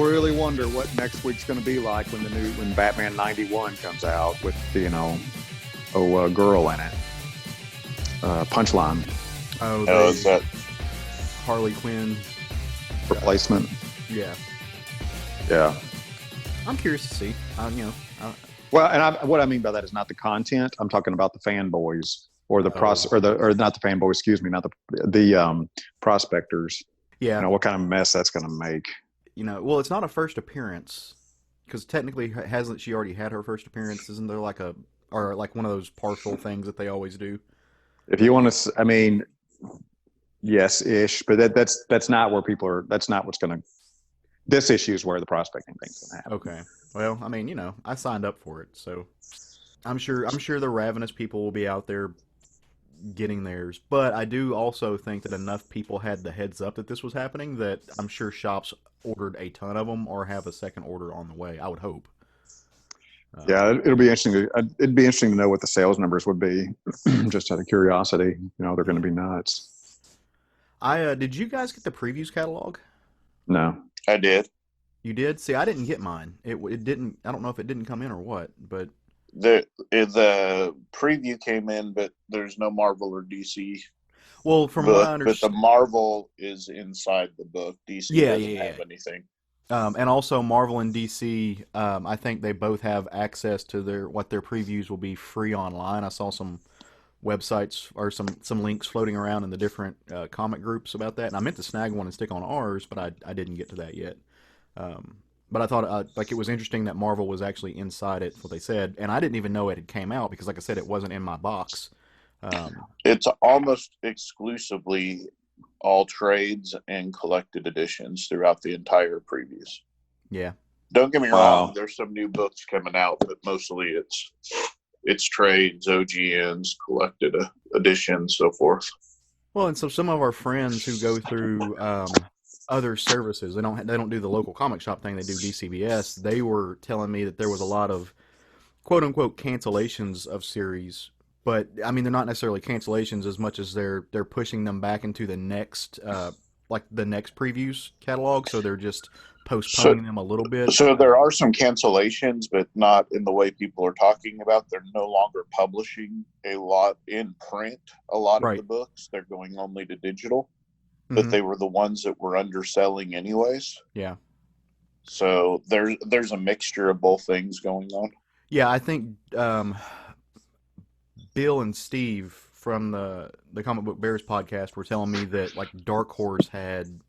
really wonder what next week's going to be like when Batman 91 comes out with girl in it. Punchline. Oh, is that Harley Quinn replacement? Yeah. Yeah. I'm curious to see. Well, and what I mean by that is not the content. I'm talking about the fanboys or the not the fanboys. Excuse me, not the prospectors. Yeah. What kind of mess that's going to make. Well, it's not a first appearance because technically, hasn't she already had her first appearance? Isn't there like one of those partial things that they always do? If you want to, yes-ish, but that's not where people are. That's not what's going to. This issue is where the prospecting thing's going to happen. Okay. Well, I signed up for it, so I'm sure the ravenous people will be out there getting theirs. But I do also think that enough people had the heads up that this was happening that I'm sure shops ordered a ton of them or have a second order on the way. I would hope. Yeah, it'll be interesting. It'd be interesting to know what the sales numbers would be, just out of curiosity. They're going to be nuts. Did you guys get the previews catalog? No, I did. You did? See, I didn't get mine. It didn't. I don't know if it didn't come in or what, but the preview came in, but there's no Marvel or DC. Well, from what I understand, but the Marvel is inside the book. DC doesn't have anything. And also Marvel and DC, I think they both have access to their previews will be free online. I saw some websites or some links floating around in the different comic groups about that, and I meant to snag one and stick on ours, but I didn't get to that yet. But I thought it was interesting that Marvel was actually inside it, what they said, and I didn't even know it had came out because, like I said, it wasn't in my box. It's almost exclusively all trades and collected editions throughout the entire previews. Yeah. Don't get me wrong, there's some new books coming out, but mostly it's trades, OGNs, collected editions, so forth. Well, and so some of our friends who go through other services, they don't do the local comic shop thing, they do DCBS. They were telling me that there was a lot of quote unquote cancellations of series. But they're not necessarily cancellations as much as they're pushing them back into the next the next previews catalog. So they're just postponing them a little bit. So there are some cancellations, but not in the way people are talking about. They're no longer publishing a lot in print. A lot of the books, they're going only to digital. Mm-hmm. But they were the ones that were underselling anyways. Yeah. So there's a mixture of both things going on. Yeah, I think. Bill and Steve from the Comic Book Bears podcast were telling me that Dark Horse had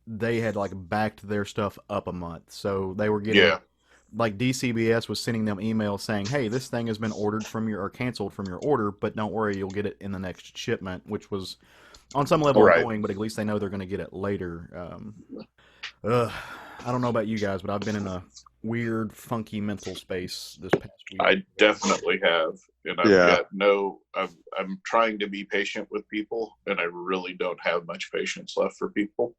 backed their stuff up a month, so they were getting DCBS was sending them emails saying, "Hey, this thing has been ordered or canceled from your order, but don't worry, you'll get it in the next shipment," which was on some level annoying, but at least they know they're going to get it later. I don't know about you guys, but I've been in a weird, funky mental space this past week. I definitely have, and I'm trying to be patient with people, and I really don't have much patience left for people.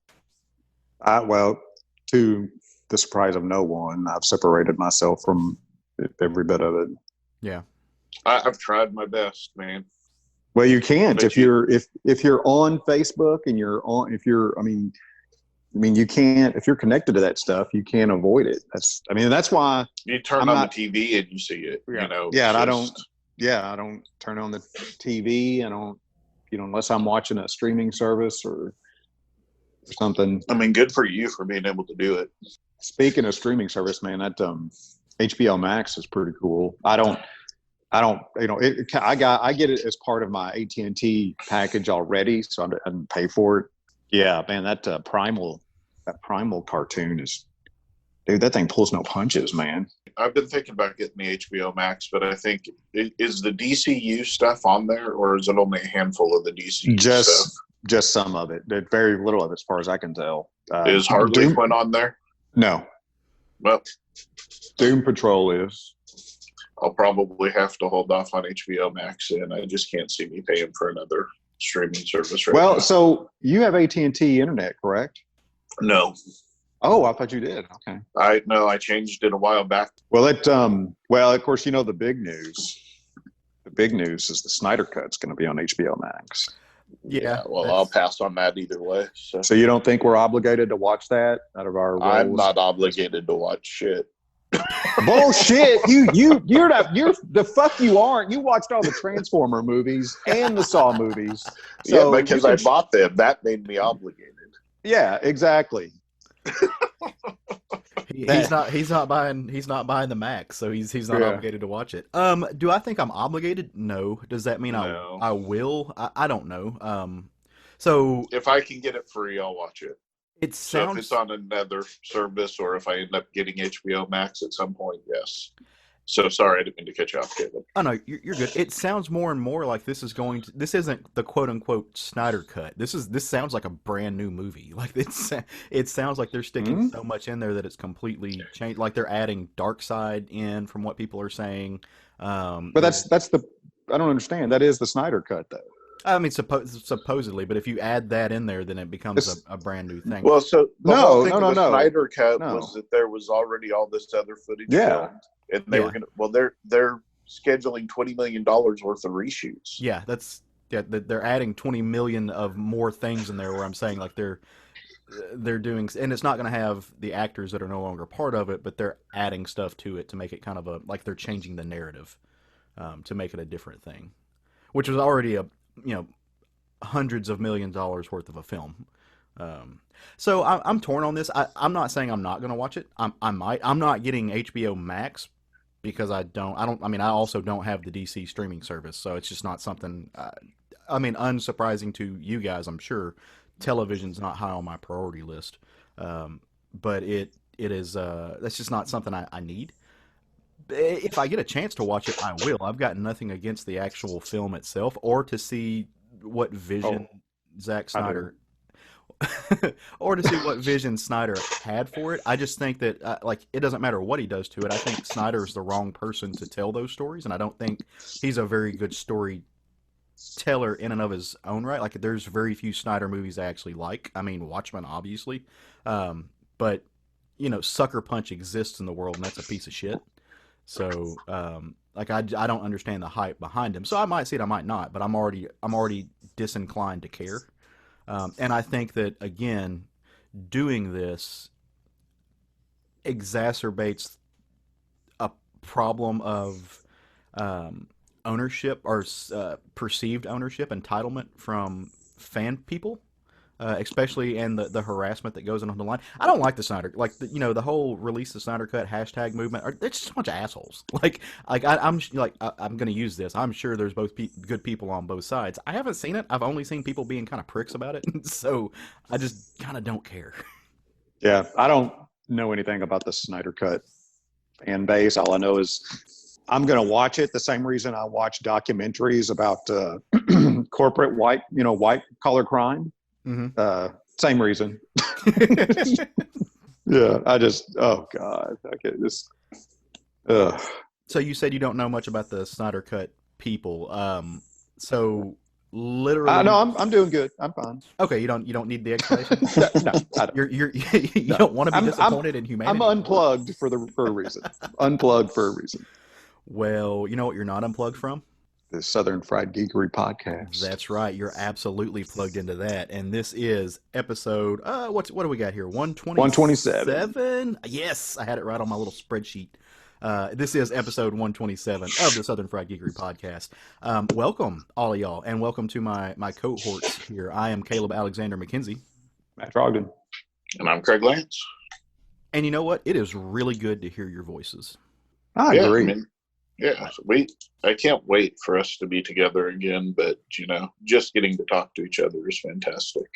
To the surprise of no one, I've separated myself from every bit of it. Yeah, I've tried my best, man. Well, you can't if you're on Facebook and you can't, if you're connected to that stuff, you can't avoid it. That's why you turn on the TV and you see it, I don't turn on the TV. I don't, unless I'm watching a streaming service or something. Good for you for being able to do it. Speaking of streaming service, man, that HBO Max is pretty cool. I get it as part of my AT&T package already, so I didn't pay for it. Yeah, man, that Primal cartoon is, dude, that thing pulls no punches, man. I've been thinking about getting the HBO Max, but I think, is the DCU stuff on there, or is it only a handful of the DCU stuff? Just some of it. Very little of it, as far as I can tell. Is Harley Quinn on there? No. Well, Doom Patrol is. I'll probably have to hold off on HBO Max, and I just can't see me paying for another streaming service right now. So you have AT&T internet, correct? No. Oh, I thought you did. Okay. I changed it a while back. Well, of course, the big news. The big news is the Snyder Cut's going to be on HBO Max. Yeah. Well, I'll pass on that either way. So you don't think we're obligated to watch that out of our roles? I'm not obligated to watch shit. Bullshit! You're the fuck you aren't. You watched all the Transformer movies and the Saw movies. So yeah, because I bought them. That made me obligated. Yeah, exactly. He's not buying the Max, so he's not obligated to watch it. Do I think I'm obligated? No. Does that mean I will? I don't know. So if I can get it free, I'll watch it. It So sounds if it's on another service, or if I end up getting HBO Max at some point, yes. So sorry, I didn't mean to cut you off, David. Oh no, you're good. It sounds more and more like this isn't the quote unquote Snyder cut. This sounds like a brand new movie. Like it sounds like they're sticking so much in there that it's completely changed. Like they're adding Darkseid in from what people are saying. But that's the I don't understand. That is the Snyder cut though. I mean, supposedly, but if you add that in there, then it becomes a brand new thing. Well, so the whole thing of the Snyder cut No. was that there was already all this other footage Yeah. filmed, and they were they're scheduling $20 million worth of reshoots. Yeah, they're adding 20 million of more things in there. Where I'm saying like they're doing, and it's not going to have the actors that are no longer part of it, but they're adding stuff to it to make it kind of like they're changing the narrative to make it a different thing, which was already hundreds of millions of dollars worth of a film. So I'm torn on this. I'm not saying I'm not going to watch it. I might. I'm not getting HBO Max because I also don't have the DC streaming service, so it's just not something. Unsurprising to you guys, I'm sure. Television's not high on my priority list, but it is. That's just not something I need. If I get a chance to watch it, I will. I've got nothing against the actual film itself, or to see what vision Zack Snyder, or to see what vision Snyder had for it. I just think that it doesn't matter what he does to it. I think Snyder is the wrong person to tell those stories, and I don't think he's a very good storyteller in and of his own right. Like there's very few Snyder movies I actually like. I mean, Watchmen, obviously, but Sucker Punch exists in the world, and that's a piece of shit. So, I don't understand the hype behind him. So I might see it, I might not, but I'm already disinclined to care. And I think that again, doing this exacerbates a problem of ownership or perceived ownership, entitlement from fan people. Especially and the harassment that goes on the line. I don't like the Snyder, the whole release the Snyder Cut hashtag movement. It's just a bunch of assholes. I'm going to use this. I'm sure there's both good people on both sides. I haven't seen it. I've only seen people being kind of pricks about it, so I just kind of don't care. Yeah, I don't know anything about the Snyder Cut fan base. All I know is I'm going to watch it the same reason I watch documentaries about corporate white collar crime. Mm-hmm. Same reason. Yeah, I just God, okay, this. So you said you don't know much about the Snyder Cut people. So literally, no, I'm doing good. I'm fine. Okay, you don't need the explanation. No, I don't. You don't want to be disappointed in humanity. I'm unplugged for a reason. Unplugged for a reason. Well, you know what you're not unplugged from? The Southern Fried Geekery podcast. That's right. You're absolutely plugged into that. And this is episode, what do we got here? 127. Yes, I had it right on my little spreadsheet. This is episode 127 of the Southern Fried Geekery podcast. Welcome, all of y'all, and welcome to my cohorts here. I am Caleb Alexander McKenzie. Matt Trogdon. And I'm Craig Lance. And you know what? It is really good to hear your voices. I agree. I can't wait for us to be together again, but just getting to talk to each other is fantastic.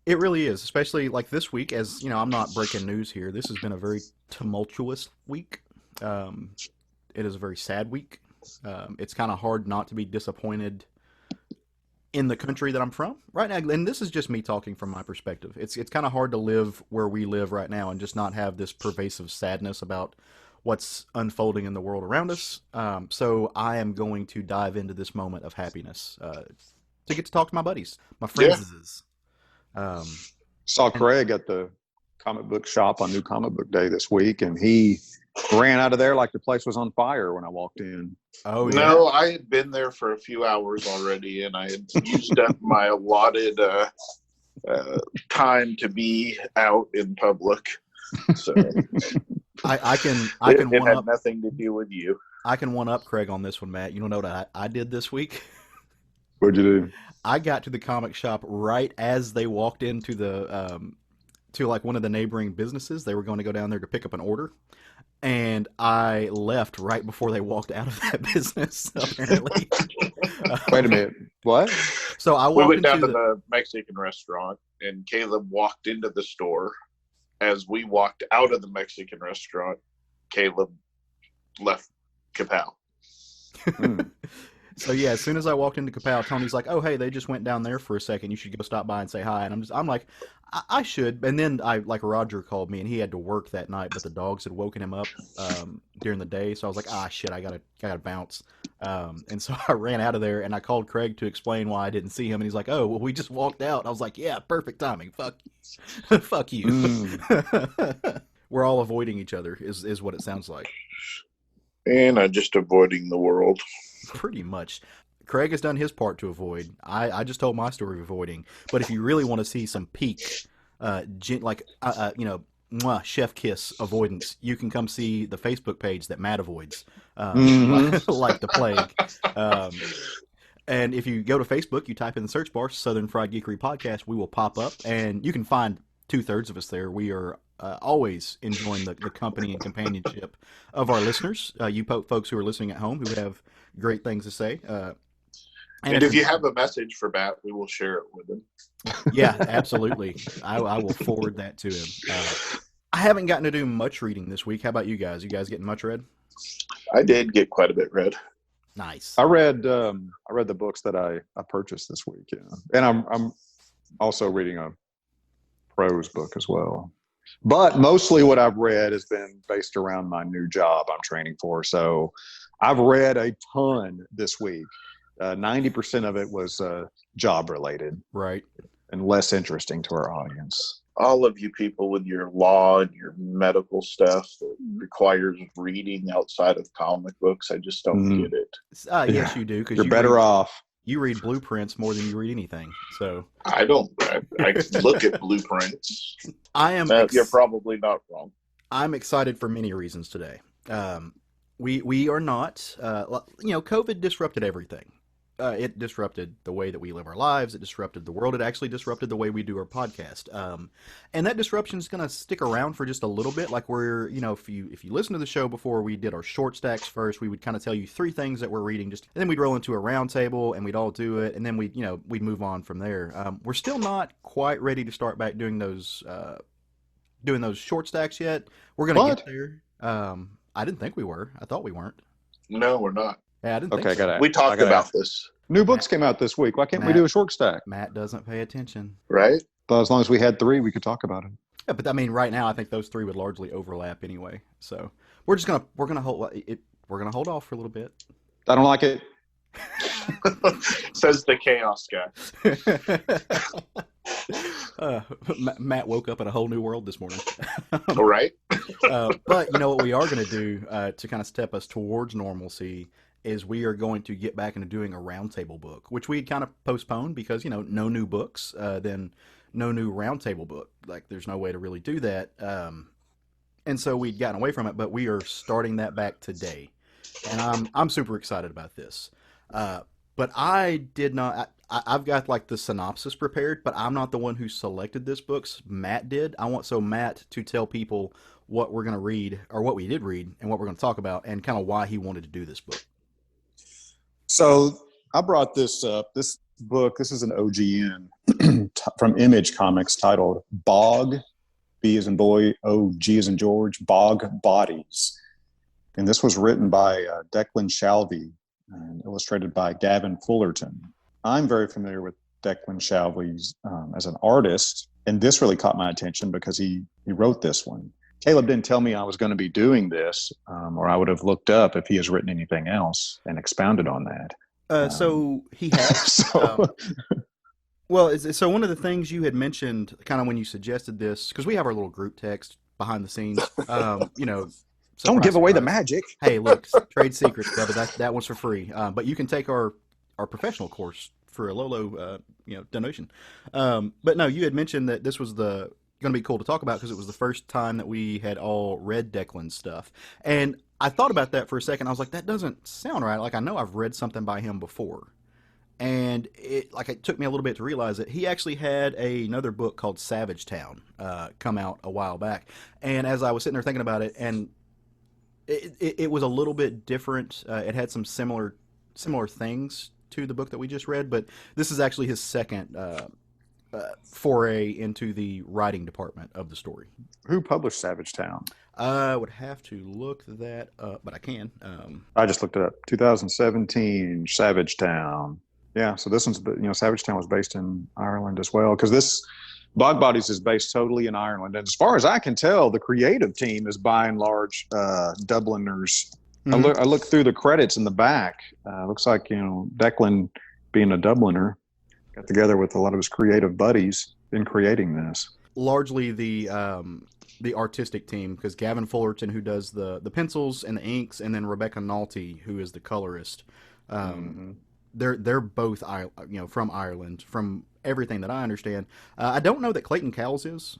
It really is, especially like this week, as I'm not breaking news here. This has been a very tumultuous week. It is a very sad week. It's kind of hard not to be disappointed in the country that I'm from right now. And this is just me talking from my perspective. It's kind of hard to live where we live right now and just not have this pervasive sadness about what's unfolding in the world around us. So I am going to dive into this moment of happiness to get to talk to my buddies, my friends. Saw Craig at the comic book shop on New Comic Book Day this week, and he ran out of there like the place was on fire when I walked in. Oh, yeah. No, I had been there for a few hours already, and I had used up my allotted time to be out in public. So I can it one had up. nothing to do with you. I can one up Craig on this one, Matt. You know what I did this week? What'd you do? I got to the comic shop right as they walked into the to like one of the neighboring businesses. They were going to go down there to pick up an order, and I left right before they walked out of that business. Apparently. Wait a minute. What? So I We walked went down into to the Mexican restaurant, and Caleb walked into the store. As we walked out of the Mexican restaurant, Caleb left Kapow. So yeah, as soon as I walked into Kapow, Tony's like, "Oh, hey, they just went down there for a second. You should go stop by and say hi." And I'm like, I should. And then Roger called me, and he had to work that night, but the dogs had woken him up during the day. So I was like, shit, I gotta bounce. And so I ran out of there, and I called Craig to explain why I didn't see him, and he's like, "Oh, well, we just walked out." I was like, "Yeah, perfect timing. Fuck you." We're all avoiding each other, is what it sounds like. And I'm just avoiding the world. Pretty much. Craig has done his part to avoid. I just told my story of avoiding. But if you really want to see some peak, chef kiss avoidance, you can come see the Facebook page that Matt avoids, like the plague. And if you go to Facebook, you type in the search bar Southern Fried Geekery Podcast, we will pop up, and you can find 2/3 of us there. We are always enjoying the company and companionship of our listeners, you folks who are listening at home who have great things to say. And if you have a message for Matt, we will share it with him. Yeah, absolutely. I will forward that to him. I haven't gotten to do much reading this week. How about you guys? You guys getting much read? I did get quite a bit read. Nice. I read the books that I purchased this week, and I'm also reading a prose book as well. But mostly what I've read has been based around my new job I'm training for. So I've read a ton this week. 90% of it was job related, right, and less interesting to our audience. All of you people with your law and your medical stuff that requires reading outside of comic books, I just don't get it. Yes, you do. 'Cause you're better off. You read blueprints more than you read anything. So I don't. I look at blueprints. I am. You're probably not wrong. I'm excited for many reasons today. We are not. COVID disrupted everything. It disrupted the way that we live our lives. It disrupted the world. It actually disrupted the way we do our podcast. And that disruption is going to stick around for just a little bit. Like if you listen to the show before, we did our short stacks first. We would kind of tell you 3 things that we're reading, and then we'd roll into a round table and we'd all do it, and then we'd move on from there. We're still not quite ready to start back doing those short stacks yet. We're going to get there. I didn't think we were. I thought we weren't. No, we're not. Yeah, I didn't think so. We talked about this. New books came out this week. Why can't we do a short stack? Matt doesn't pay attention. Right? But as long as we had 3, we could talk about it. Yeah, but I mean, right now, I think those 3 would largely overlap anyway. So we're gonna hold off for a little bit. I don't like it. Says the chaos guy. Matt woke up in a whole new world this morning. All right. But what we are going to do to kind of step us towards normalcy is we are going to get back into doing a roundtable book, which we kind of postponed because, no new books, then no new roundtable book. Like, there's no way to really do that. And so we'd gotten away from it, but we are starting that back today. And I'm super excited about this. But I did not, I've got like the synopsis prepared, but I'm not the one who selected this book. Matt did. I want Matt to tell people what we're going to read, or what we did read, and what we're going to talk about, and kind of why he wanted to do this book. So I brought this up. This book, this is an OGN from Image Comics titled BOG, B as in boy, O, G as in George, BOG Bodies. And this was written by Declan Shalvey and illustrated by Gavin Fullerton. I'm very familiar with Declan Shalvey as an artist, and this really caught my attention because he wrote this one. Caleb didn't tell me I was going to be doing this, or I would have looked up if he has written anything else and expounded on that. So he has. So one of the things you had mentioned, kind of when you suggested this, because we have our little group text behind the scenes, Don't give away the surprise. magic. Hey, look, trade secrets, brother. That one's for free. But you can take our professional course for a low donation. But no, you had mentioned that this was the going to be cool to talk about because it was the first time that we had all read Declan's stuff, and I thought about that for a second. I was like, that doesn't sound right. Like I know I've read something by him before, and it took me a little bit to realize that he actually had another book called Savage Town come out a while back. And as I was sitting there thinking about it, and it was a little bit different. It had some similar things to the book that we just read, but this is actually his second foray into the writing department of the story. Who published Savage Town? I would have to look that up, but I can. I just looked it up. 2017, Savage Town. Yeah, so this one's, Savage Town was based in Ireland as well, because this BOG Bodies is based totally in Ireland. And as far as I can tell, the creative team is by and large Dubliners. Mm-hmm. I look through the credits in the back. Looks like, Declan, being a Dubliner, got together with a lot of his creative buddies in creating this. Largely the artistic team, because Gavin Fullerton, who does the pencils and the inks, and then Rebecca Nalty, who is the colorist. They're both from Ireland, from everything that I understand. I don't know that Clayton Cowles is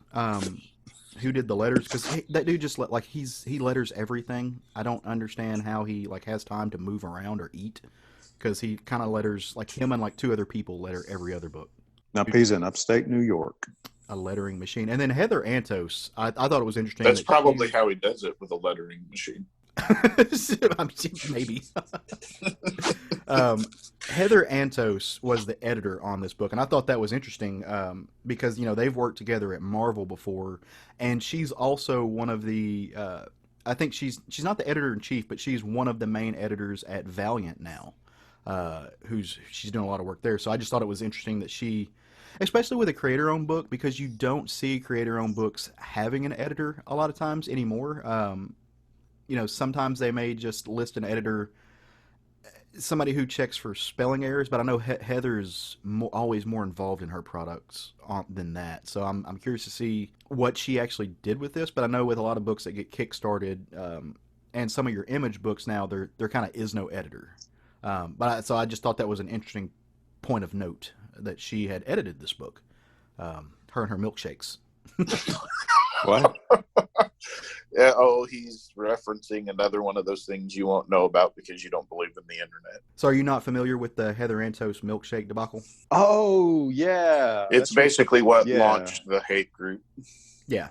who did the letters, because that dude just he letters everything. I don't understand how he has time to move around or eat, because he kind of letters him and two other people letter every other book. Now he's in upstate New York. A lettering machine. And then Heather Antos, I thought it was interesting. That's probably how he does it, with a lettering machine. Maybe. Heather Antos was the editor on this book, and I thought that was interesting because they've worked together at Marvel before, and she's also one of the I think she's not the editor-in-chief, but she's one of the main editors at Valiant now. She's doing a lot of work there. So I just thought it was interesting that she, especially with a creator-owned book, because you don't see creator-owned books having an editor a lot of times anymore. Sometimes they may just list an editor, somebody who checks for spelling errors, but I know Heather is always more involved in her products than that. So I'm curious to see what she actually did with this. But I know with a lot of books that get kickstarted, and some of your Image books now, there kind of is no editor. So I just thought that was an interesting point of note that she had edited this book. Her and her milkshakes. What? Yeah, he's referencing another one of those things you won't know about because you don't believe in the internet. So are you not familiar with the Heather Antos milkshake debacle? Oh, yeah. It's basically what launched the hate group. Yeah.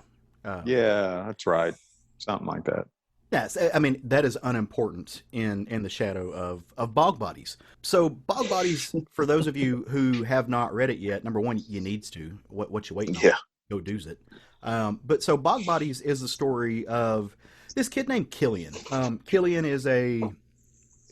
Yeah, that's right. Something like that. Yes, I mean, that is unimportant in the shadow of BOG Bodies. So BOG Bodies, for those of you who have not read it yet, number one, you needs to. What you waiting on? Yeah. Go do's it. But so BOG Bodies is the story of this kid named Killian. Killian is a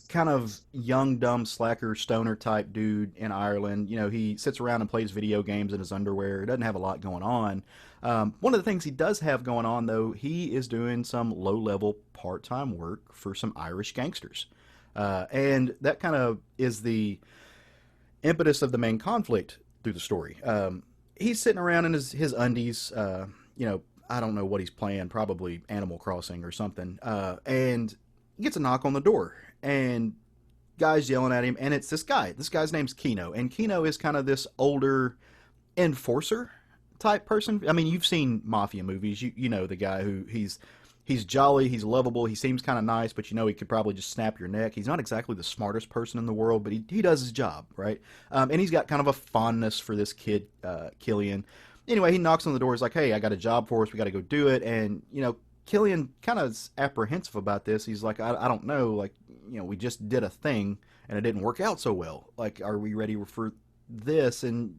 kind of young, dumb, slacker, stoner type dude in Ireland. He sits around and plays video games in his underwear. He doesn't have a lot going on. One of the things he does have going on, though, he is doing some low-level part-time work for some Irish gangsters. And that kind of is the impetus of the main conflict through the story. He's sitting around in his undies, I don't know what he's playing, probably Animal Crossing or something, and gets a knock on the door, and guys yelling at him, and it's this guy. This guy's name's Keno, and Keno is kind of this older enforcer type person. I mean, you've seen mafia movies. You know the guy who he's jolly, he's lovable, he seems kind of nice, but he could probably just snap your neck. He's not exactly the smartest person in the world, but he does his job, right? And he's got kind of a fondness for this kid, Killian. Anyway, he knocks on the door. He's like, hey, I got a job for us. We got to go do it. And, Killian kind of is apprehensive about this. He's like, I don't know. We just did a thing and it didn't work out so well. Are we ready for this? And,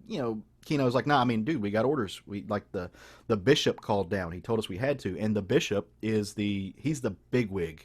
Keno's like, nah, I mean, dude, we got orders. The bishop called down. He told us we had to. And the bishop he's the bigwig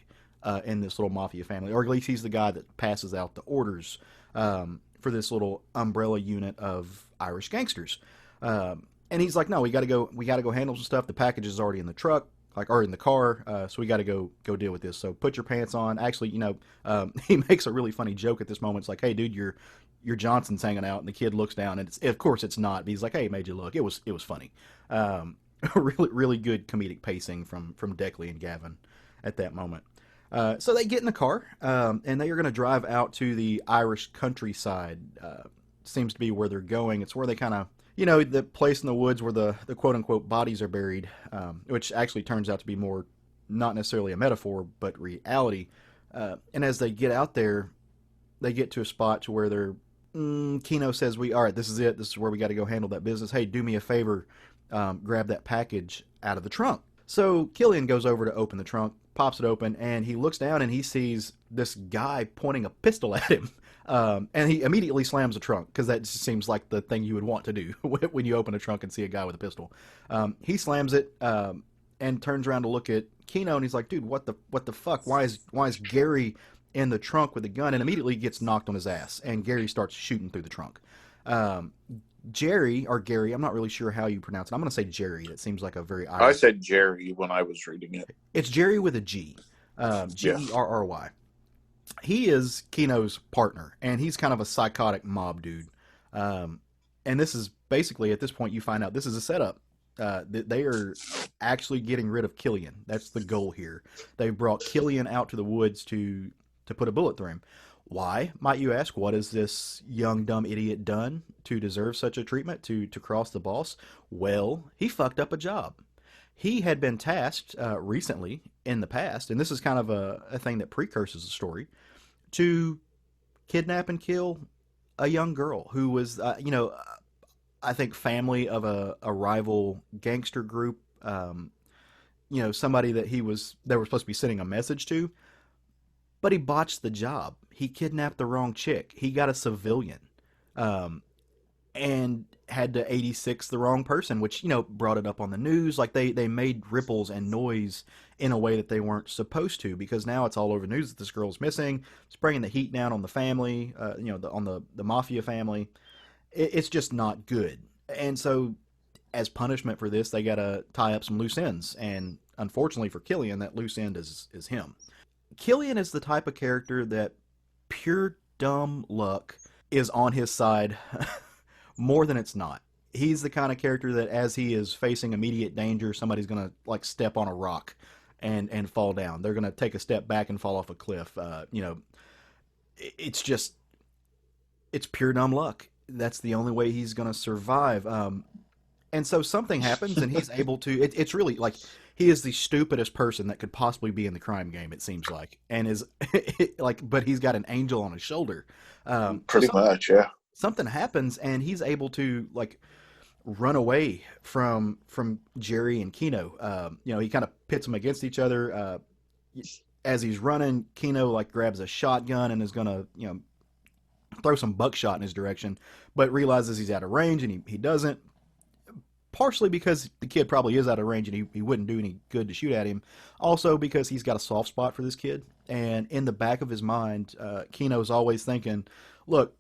in this little mafia family, or at least he's the guy that passes out the orders for this little umbrella unit of Irish gangsters. And he's like, no, we got to go handle some stuff. The package is already in the truck, or in the car. So we got to go deal with this. So put your pants on. Actually, he makes a really funny joke at this moment. It's like, hey, dude, your Johnson's hanging out, and the kid looks down, and of course it's not. But he's like, hey, made you look. It was funny. Really, really good comedic pacing from Declan and Gavin. at that moment. So they get in the car, and they are going to drive out to the Irish countryside. Seems to be where they're going. It's where they kind of, the place in the woods where the quote-unquote bodies are buried, which actually turns out to be more, not necessarily a metaphor, but reality. And as they get out there, they get to a spot to where they're, Keno says, all right, this is it. This is where we got to go handle that business. Hey, do me a favor. Grab that package out of the trunk. So Killian goes over to open the trunk, pops it open, and he looks down and he sees this guy pointing a pistol at him. And he immediately slams the trunk, because that just seems like the thing you would want to do when you open a trunk and see a guy with a pistol. He slams it and turns around to look at Keno, and he's like, dude, what the fuck? Why is Gary in the trunk with a gun? And immediately gets knocked on his ass, and Gary starts shooting through the trunk. Jerry, or Gary, I'm not really sure how you pronounce it. I'm going to say Jerry. It seems like a very Irish. I said Jerry when I was reading it. It's Jerry with a G. Gerry. He is Keno's partner, and he's kind of a psychotic mob dude. And this is basically, at this point, you find out this is a setup. They are actually getting rid of Killian. That's the goal here. They've brought Killian out to the woods to put a bullet through him. Why, might you ask? What has this young, dumb idiot done to deserve such a treatment, to cross the boss? Well, he fucked up a job. He had been tasked recently in the past, and this is kind of a thing that precurses the story, to kidnap and kill a young girl who was, I think family of a rival gangster group, somebody that they were supposed to be sending a message to, but he botched the job. He kidnapped the wrong chick. He got a civilian, and had to 86 the wrong person, which, brought it up on the news. Like they made ripples and noise in a way that they weren't supposed to, because now it's all over the news that this girl's missing. It's bringing the heat down on the family, on the mafia family. It's just not good. And so as punishment for this, they got to tie up some loose ends. And unfortunately for Killian, that loose end is him. Killian is the type of character that pure dumb luck is on his side more than it's not. He's the kind of character that as he is facing immediate danger, somebody's going to step on a rock and fall down. They're going to take a step back and fall off a cliff. It's pure dumb luck. That's the only way he's going to survive. And so something happens, and he's able to. It's really like he is the stupidest person that could possibly be in the crime game. It seems like, and is but he's got an angel on his shoulder. Pretty much, yeah. Something happens, and he's able to run away from Jerry and Keno. He kind of pits them against each other. As he's running, Keno grabs a shotgun and is gonna throw some buckshot in his direction, but realizes he's out of range, and he doesn't. Partially because the kid probably is out of range and he wouldn't do any good to shoot at him. Also because he's got a soft spot for this kid. And in the back of his mind, Keno's always thinking, look,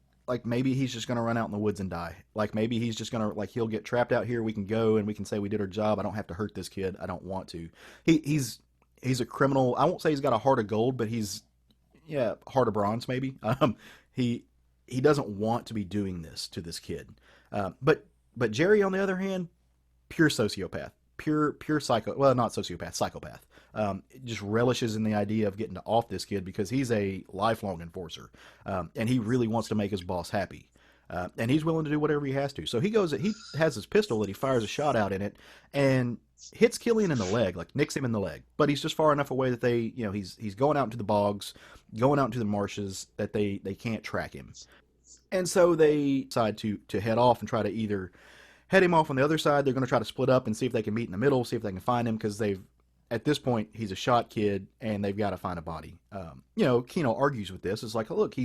maybe he's just going to run out in the woods and die. Maybe he's just going to, he'll get trapped out here. We can go and we can say we did our job. I don't have to hurt this kid. I don't want to. He's a criminal. I won't say he's got a heart of gold, but heart of bronze maybe. He doesn't want to be doing this to this kid. But Jerry, on the other hand, pure sociopath, pure not sociopath, psychopath. Just relishes in the idea of getting off this kid because he's a lifelong enforcer, and he really wants to make his boss happy, and he's willing to do whatever he has to. So he has his pistol that he fires a shot out in it and hits Killian in the leg, nicks him in the leg. But he's just far enough away that he's going out into the bogs, going out into the marshes, that they can't track him. And so they decide to head off and try to either head him off on the other side. They're going to try to split up and see if they can meet in the middle, see if they can find him, because at this point, he's a shot kid, and they've got to find a body. Keno argues with this. It's like, look,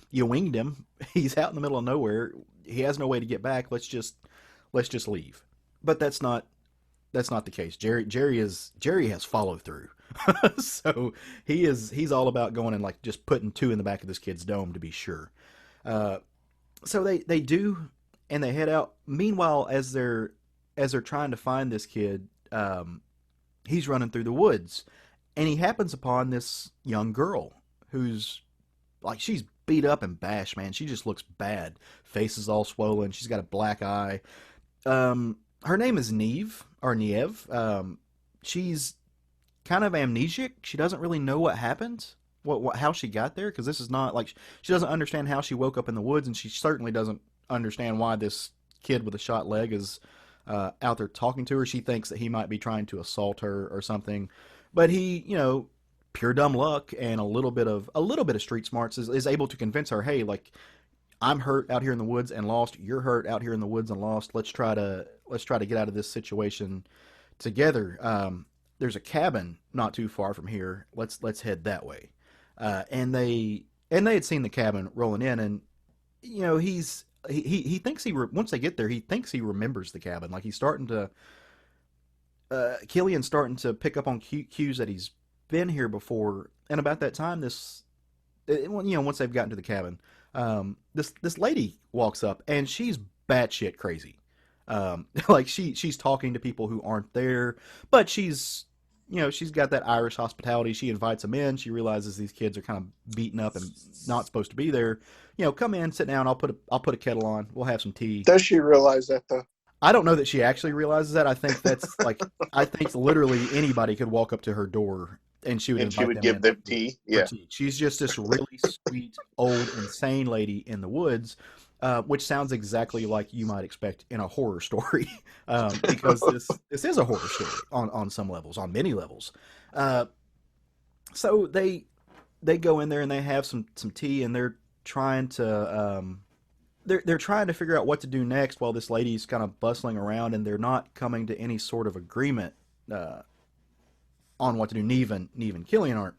you winged him. He's out in the middle of nowhere. He has no way to get back. Let's just leave. But that's not the case. Jerry has follow through. So he's all about going and just putting two in the back of this kid's dome to be sure. So they do, and they head out. Meanwhile, as they're trying to find this kid, he's running through the woods, and he happens upon this young girl who's she's beat up and bashed, man. She just looks bad. Face is all swollen. She's got a black eye. Her name is Neve. She's kind of amnesic. She doesn't really know what happened, how she got there, because this is not like she doesn't understand how she woke up in the woods, and she certainly doesn't understand why this kid with a shot leg is out there talking to her. She thinks that he might be trying to assault her or something, but he, pure dumb luck and a little bit of street smarts is able to convince her, hey, like, I'm hurt out here in the woods and lost. You're hurt out here in the woods and lost. Let's try to get out of this situation together. There's a cabin not too far from here. Let's head that way. And they had seen the cabin rolling in, and he thinks once they get there, he thinks he remembers the cabin. Like, he's starting to Killian's starting to pick up on cues that he's been here before. And about that time, once they've gotten to the cabin, this lady walks up, and she's batshit crazy. Like, she's talking to people who aren't there, but she's got that Irish hospitality. She invites them in. She realizes these kids are kind of beaten up and not supposed to be there. Come in, sit down. I'll put a kettle on. We'll have some tea. Does she realize that though? I don't know that she actually realizes that. I think that's like, I think literally anybody could walk up to her door and she would give them tea. Yeah. Tea. She's just this really sweet, old, insane lady in the woods, which sounds exactly like you might expect in a horror story, because this is a horror story on some levels, on many levels. So they go in there and they have some tea, and they're trying to they're trying to figure out what to do next while this lady's kind of bustling around, and they're not coming to any sort of agreement on what to do. Neve and Killian aren't.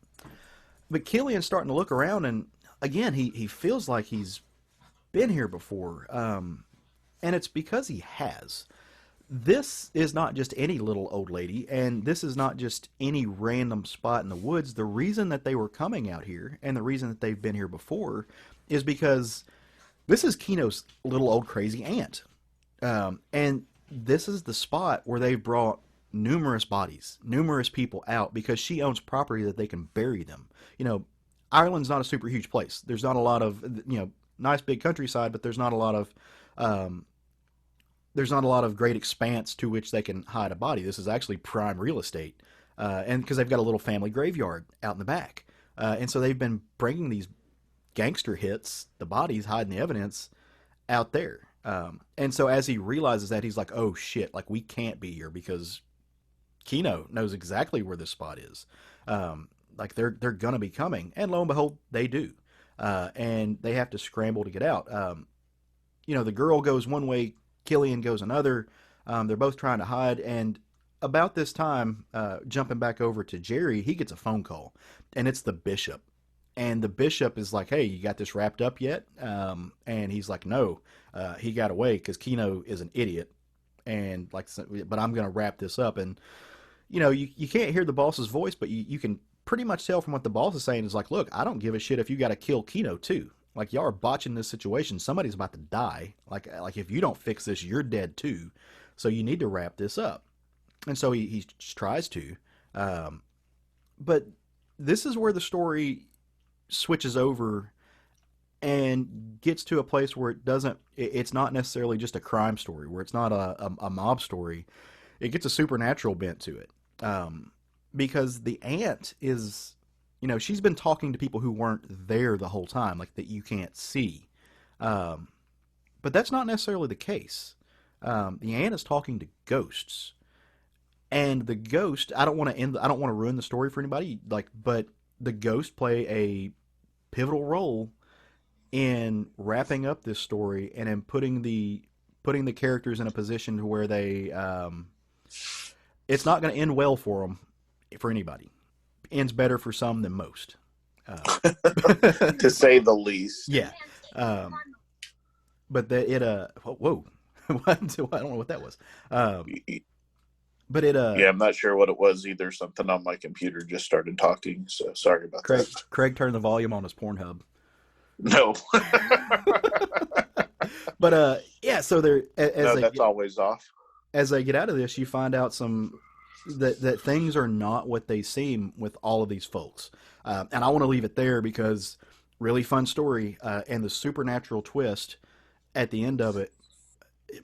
But Killian's starting to look around, and again, he feels like he's been here before. And it's because he has. This is not just any little old lady, and this is not just any random spot in the woods. The reason that they were coming out here, and the reason that they've been here before, is because this is Kino's little old crazy aunt. And this is the spot where they've brought numerous bodies, numerous people out, because she owns property that they can bury them. Ireland's not a super huge place. There's not a lot of, nice big countryside, but there's not a lot of great expanse to which they can hide a body. This is actually prime real estate, and because they've got a little family graveyard out in the back, and so they've been bringing these gangster hits, the bodies, hiding the evidence, out there. And so as he realizes that, he's like, "Oh shit! Like, we can't be here because Kino knows exactly where this spot is. Like, they're gonna be coming." And lo and behold, they do. And they have to scramble to get out. The girl goes one way, Killian goes another. They're both trying to hide. And about this time, jumping back over to Jerry, he gets a phone call, and it's the bishop. And the bishop is like, "Hey, you got this wrapped up yet?" And he's like, "No, he got away because Kino is an idiot. And but I'm going to wrap this up." And, you can't hear the boss's voice, but you can pretty much tell from what the boss is saying is like, "Look, I don't give a shit if you got to kill Kino too. Like, y'all are botching this situation. Somebody's about to die. Like if you don't fix this, you're dead too. So you need to wrap this up." And so he tries to. But this is where the story switches over and gets to a place where it's not necessarily just a crime story, where it's not a mob story. It gets a supernatural bent to it. Because the aunt is, she's been talking to people who weren't there the whole time, like, that you can't see. But that's not necessarily the case. The aunt is talking to ghosts. And the ghost, I don't want to ruin the story for anybody, but the ghosts play a pivotal role in wrapping up this story and in putting the characters in a position to where they, it's not going to end well for them, for anybody. Ends better for some than most, to say the least. Yeah. But whoa, I don't know what that was. But yeah, I'm not sure what it was either. Something on my computer just started talking, so sorry about that. Craig turned the volume on his Pornhub. No. But yeah, so that's always off. As they get out of this, you find out that things are not what they seem with all of these folks. And I want to leave it there because really fun story, and the supernatural twist at the end of it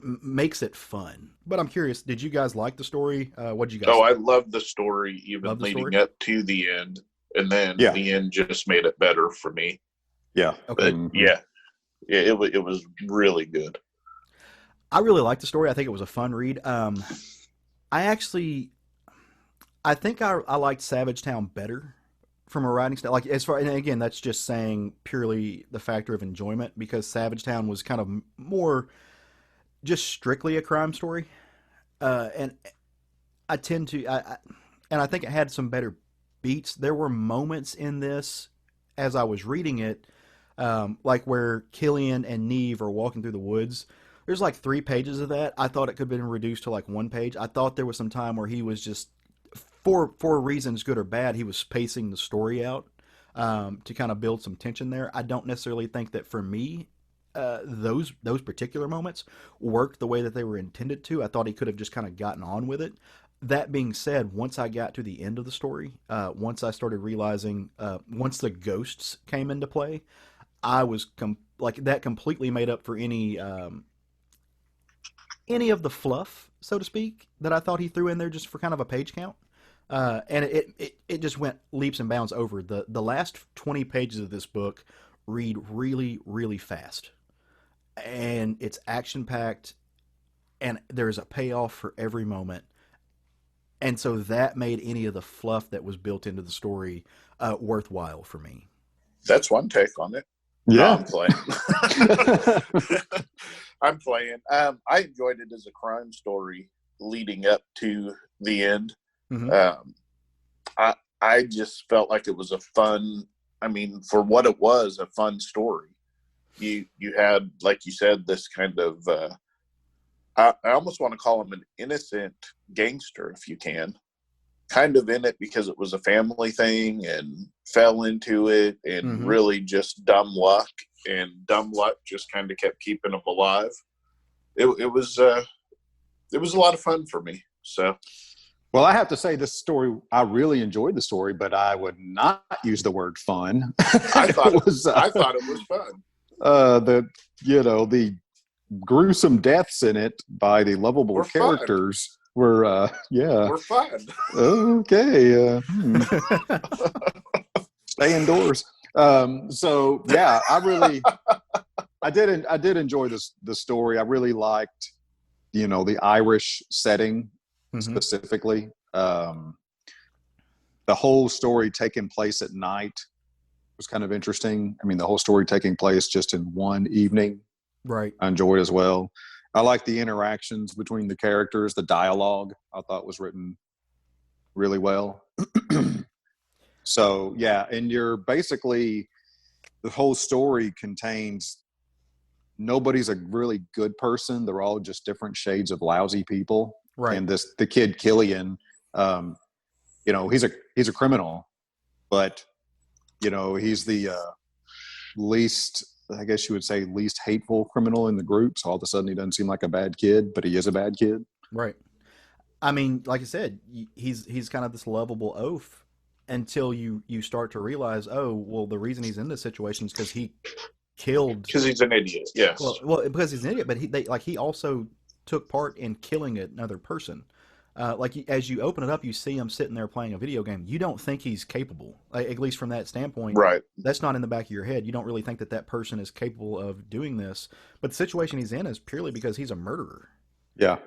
makes it fun. But I'm curious, did you guys like the story? What did you guys Oh, I think? loved the story even Love the story? leading up to the end, and then Yeah. the end just made it better for me. Yeah. Okay. But yeah, it was really good. I really liked the story. I think it was a fun read. I think I liked Savage Town better from a writing style. Like as far, and again, that's just saying purely the factor of enjoyment because Savage Town was kind of more just strictly a crime story, and I tend to, and I think it had some better beats. There were moments in this as I was reading it, like where Killian and Neve are walking through the woods. There's like 3 pages of that. I thought it could have been reduced to like 1 page. I thought there was some time where he was just, for reasons good or bad, he was spacing the story out to kind of build some tension there. I don't necessarily think that for me, those particular moments worked the way that they were intended to. I thought he could have just kind of gotten on with it. That being said, once I got to the end of the story, once I started realizing, once the ghosts came into play, I was like that completely made up for any of the fluff, so to speak, that I thought he threw in there just for kind of a page count. And it just went leaps and bounds over. The last 20 pages of this book read really, really fast. And it's action packed, and there's a payoff for every moment. And so that made any of the fluff that was built into the story worthwhile for me. That's one take on it. Yeah. No, I'm playing. I'm playing. I enjoyed it as a crime story leading up to the end. Mm-hmm. I just felt like it was a fun. I mean, for what it was, a fun story. You had, like you said, this kind of. I almost want to call him an innocent gangster, if you can. Kind of in it because it was a family thing and fell into it and really just dumb luck. And dumb luck just kind of kept keeping him alive. It was a lot of fun for me. So. Well, I have to say this story, I really enjoyed the story, but I would not use the word fun. I thought it was fun. The gruesome deaths in it by the lovable characters were fun. Okay. Stay indoors. So yeah, I did enjoy the story. I really liked, the Irish setting specifically. The whole story taking place at night was kind of interesting. I mean, the whole story taking place just in one evening. Right. I enjoyed as well. I like the interactions between the characters. The dialogue I thought was written really well. So yeah, and you're basically, the whole story contains, nobody's a really good person. They're all just different shades of lousy people. Right. And the kid Killian, he's a criminal, but he's the least, I guess you would say, least hateful criminal in the group. So all of a sudden he doesn't seem like a bad kid, but he is a bad kid. Right. I mean, like I said, he's kind of this lovable oaf until you start to realize, oh, well, the reason he's in this situation is because he killed. Because he's an idiot. Yes. Well, because he's an idiot, but he also took part in killing another person. As you open it up, you see him sitting there playing a video game. You don't think he's capable, at least from that standpoint. Right. That's not in the back of your head. You don't really think that person is capable of doing this. But the situation he's in is purely because he's a murderer. Yeah.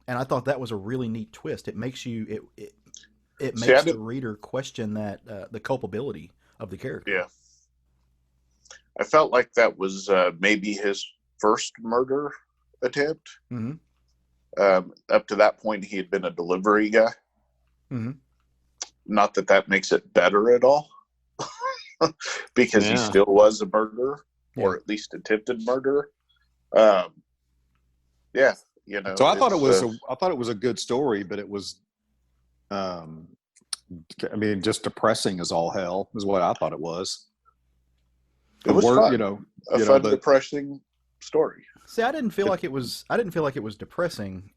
And I thought that was a really neat twist. It makes it makes the reader question that the culpability of the character. Yeah. I felt like that was maybe his first murder attempt. Mm-hmm. Up to that point, he had been a delivery guy. Mm-hmm. Not that makes it better at all, because he still was a murderer, or at least attempted murder. So I thought it was a good story, but it was, just depressing as all hell is what I thought it was. It was fun. A fun, depressing story. See, I didn't feel like it was depressing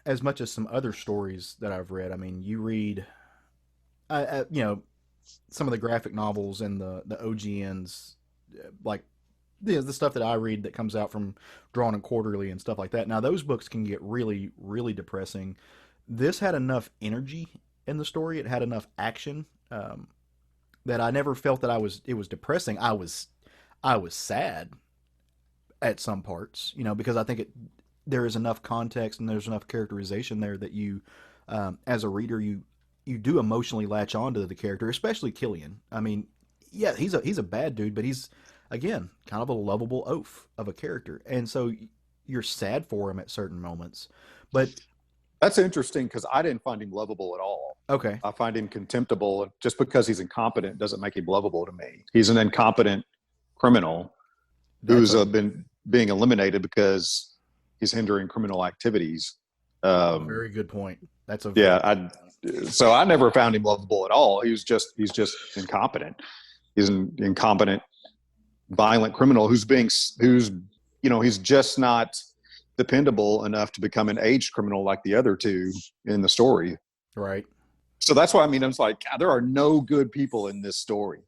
as much as some other stories that I've read. I mean, you read, some of the graphic novels and the OGNs, like the stuff that I read that comes out from Drawn and Quarterly and stuff like that. Now those books can get really, really depressing. This had enough energy in the story. It had enough action that I never felt that it was depressing. I was sad at some parts, because I think there is enough context and there's enough characterization there that you, as a reader, you do emotionally latch onto the character, especially Killian. I mean, yeah, he's a bad dude, but he's, again, kind of a lovable oaf of a character, and so you're sad for him at certain moments. But that's interesting because I didn't find him lovable at all. Okay, I find him contemptible. Just because he's incompetent doesn't make him lovable to me. He's an incompetent criminal who's been being eliminated because he's hindering criminal activities. Very good point. So I never found him lovable at all. He's just incompetent. He's an incompetent, violent criminal who's just not dependable enough to become an aged criminal like the other two in the story. Right. So that's why, I mean, I was like, there are no good people in this story,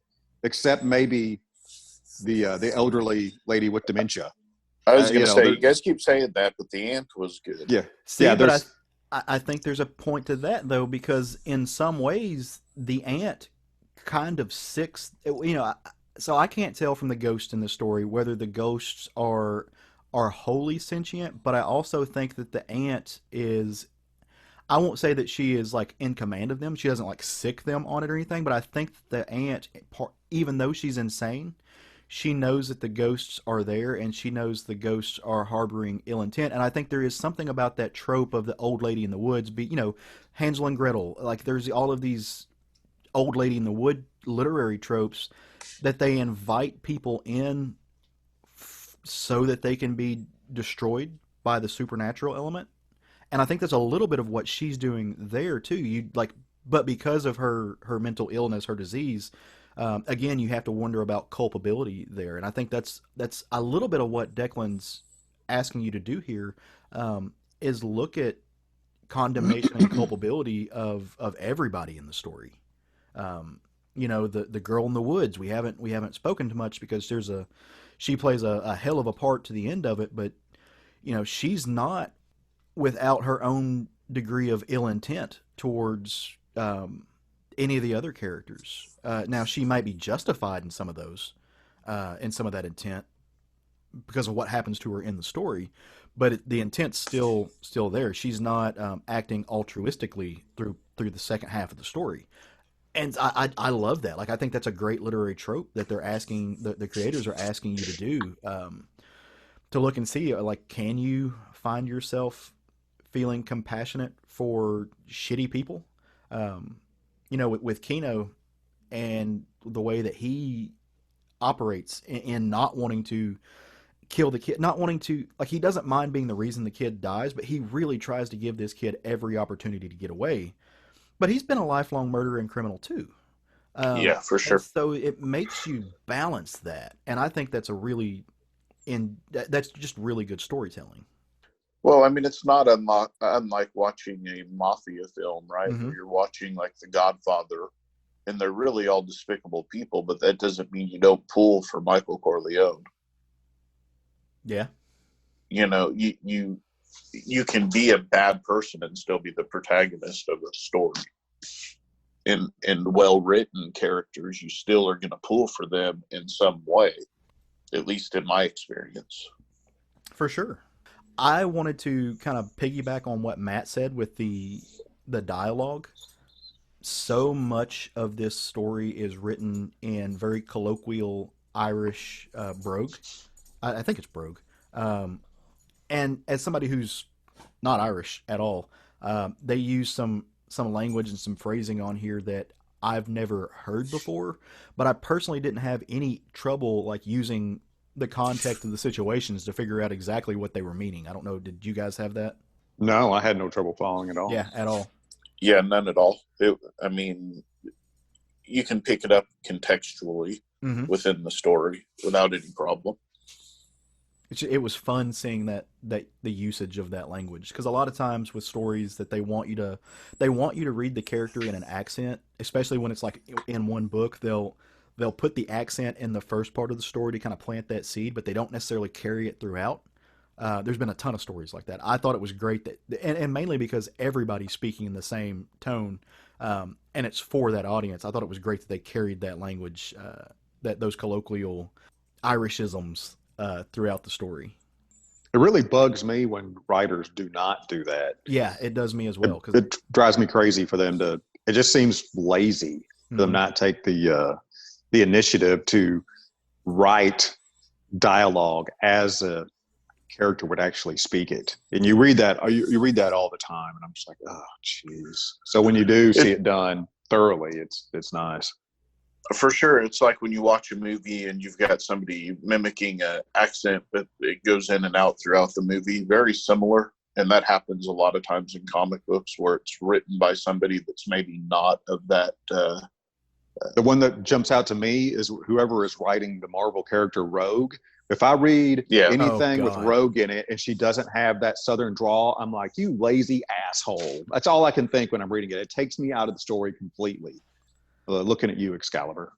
except maybe the elderly lady with dementia. I was going to say, you guys keep saying that, but the aunt was good. Yeah. See, yeah, but I think there's a point to that, though, because in some ways, the aunt kind of so I can't tell from the ghosts in the story whether the ghosts are wholly sentient, but I also think that the aunt is, I won't say that she is like in command of them. She doesn't like sick them on it or anything, but I think the aunt, even though she's insane, she knows that the ghosts are there, and she knows the ghosts are harboring ill intent. And I think there is something about that trope of the old lady in the woods, Hansel and Gretel. Like, there's all of these old lady in the wood literary tropes that they invite people in so that they can be destroyed by the supernatural element. And I think that's a little bit of what she's doing there too. But because of her mental illness, her disease, again, you have to wonder about culpability there. And I think that's a little bit of what Declan's asking you to do here, is look at condemnation and culpability of everybody in the story. The girl in the woods, we haven't spoken too much because she plays a hell of a part to the end of it, but she's not without her own degree of ill intent towards any of the other characters. Now, she might be justified in some of those, in some of that intent because of what happens to her in the story, but the intent's still there. She's not acting altruistically through the second half of the story. And I love that. Like, I think that's a great literary trope that they're asking, the creators are asking you to do, to look and see, like, can you find yourself feeling compassionate for shitty people? With Kino and the way that he operates in not wanting to kill the kid, not wanting to, like, he doesn't mind being the reason the kid dies, but he really tries to give this kid every opportunity to get away. But he's been a lifelong murderer and criminal too. Yeah, for sure. So it makes you balance that, and I think that's that's just really good storytelling. Well, I mean, it's not unlike watching a mafia film, right? Mm-hmm. Where you're watching like The Godfather, and they're really all despicable people, but that doesn't mean you don't pull for Michael Corleone. Yeah. You can be a bad person and still be the protagonist of a story. In well-written characters, you still are going to pull for them in some way, at least in my experience. For sure. I wanted to kind of piggyback on what Matt said with the dialogue. So much of this story is written in very colloquial Irish brogue. I think it's brogue. And as somebody who's not Irish at all, they use some language and some phrasing on here that I've never heard before. But I personally didn't have any trouble like using the context of the situations to figure out exactly what they were meaning. I don't know. Did you guys have that? No, I had no trouble following at all. Yeah, at all. Yeah, none at all. I mean, you can pick it up contextually within the story without any problem. It was fun seeing that the usage of that language, because a lot of times with stories that they want you to read the character in an accent, especially when it's like in one book, they'll they'll put the accent in the first part of the story to kind of plant that seed, but they don't necessarily carry it throughout. There's been a ton of stories like that. I thought it was great that, and mainly because everybody's speaking in the same tone, and it's for that audience. I thought it was great that they carried that language, that those colloquial Irishisms throughout the story. It really bugs me when writers do not do that. Yeah, it does me as well. It drives me crazy for them to. It just seems lazy for them not take the initiative to write dialogue as a character would actually speak it. And you read that, you read that all the time, and I'm just like, oh, jeez. So when you do see it done thoroughly, it's nice. For sure. It's like when you watch a movie and you've got somebody mimicking an accent, but it goes in and out throughout the movie. Very similar. And that happens a lot of times in comic books where it's written by somebody that's maybe not of that. The one that jumps out to me is whoever is writing the Marvel character Rogue. If I read anything with Rogue in it and she doesn't have that Southern drawl, I'm like, you lazy asshole. That's all I can think when I'm reading it. It takes me out of the story completely. Looking at you, Excalibur.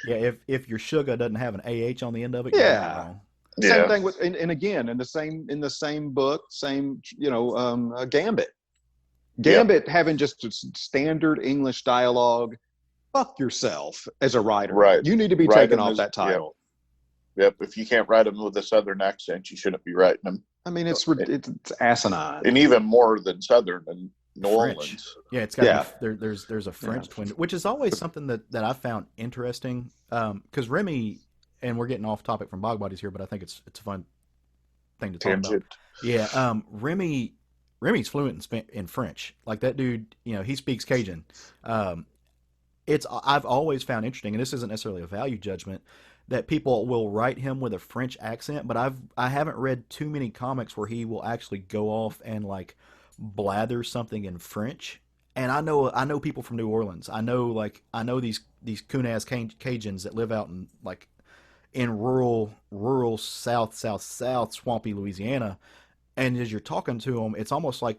Yeah, if your sugar doesn't have an AH on the end of it, yeah. Same thing with, and again, in the same book, same Gambit. Gambit having just standard English dialogue. Fuck yourself as a writer. Right. You need to be taken off that title. Yep. If you can't write them with a Southern accent, you shouldn't be writing them. I mean, it's asinine, and even more than Southern and New French. Orleans. Yeah, it's got there's a French twin, which is always something that I found interesting. Because Remy, and we're getting off topic from Bog Bodies here, but I think it's a fun thing to talk about. Yeah, Remy's fluent in French. Like that dude, he speaks Cajun. I've always found interesting, and this isn't necessarily a value judgment, that people will write him with a French accent, but I haven't read too many comics where he will actually go off and like blather something in French. And I know people from New Orleans. I know these coon-ass Cajuns that live out in rural south swampy Louisiana. And as you're talking to them, it's almost like,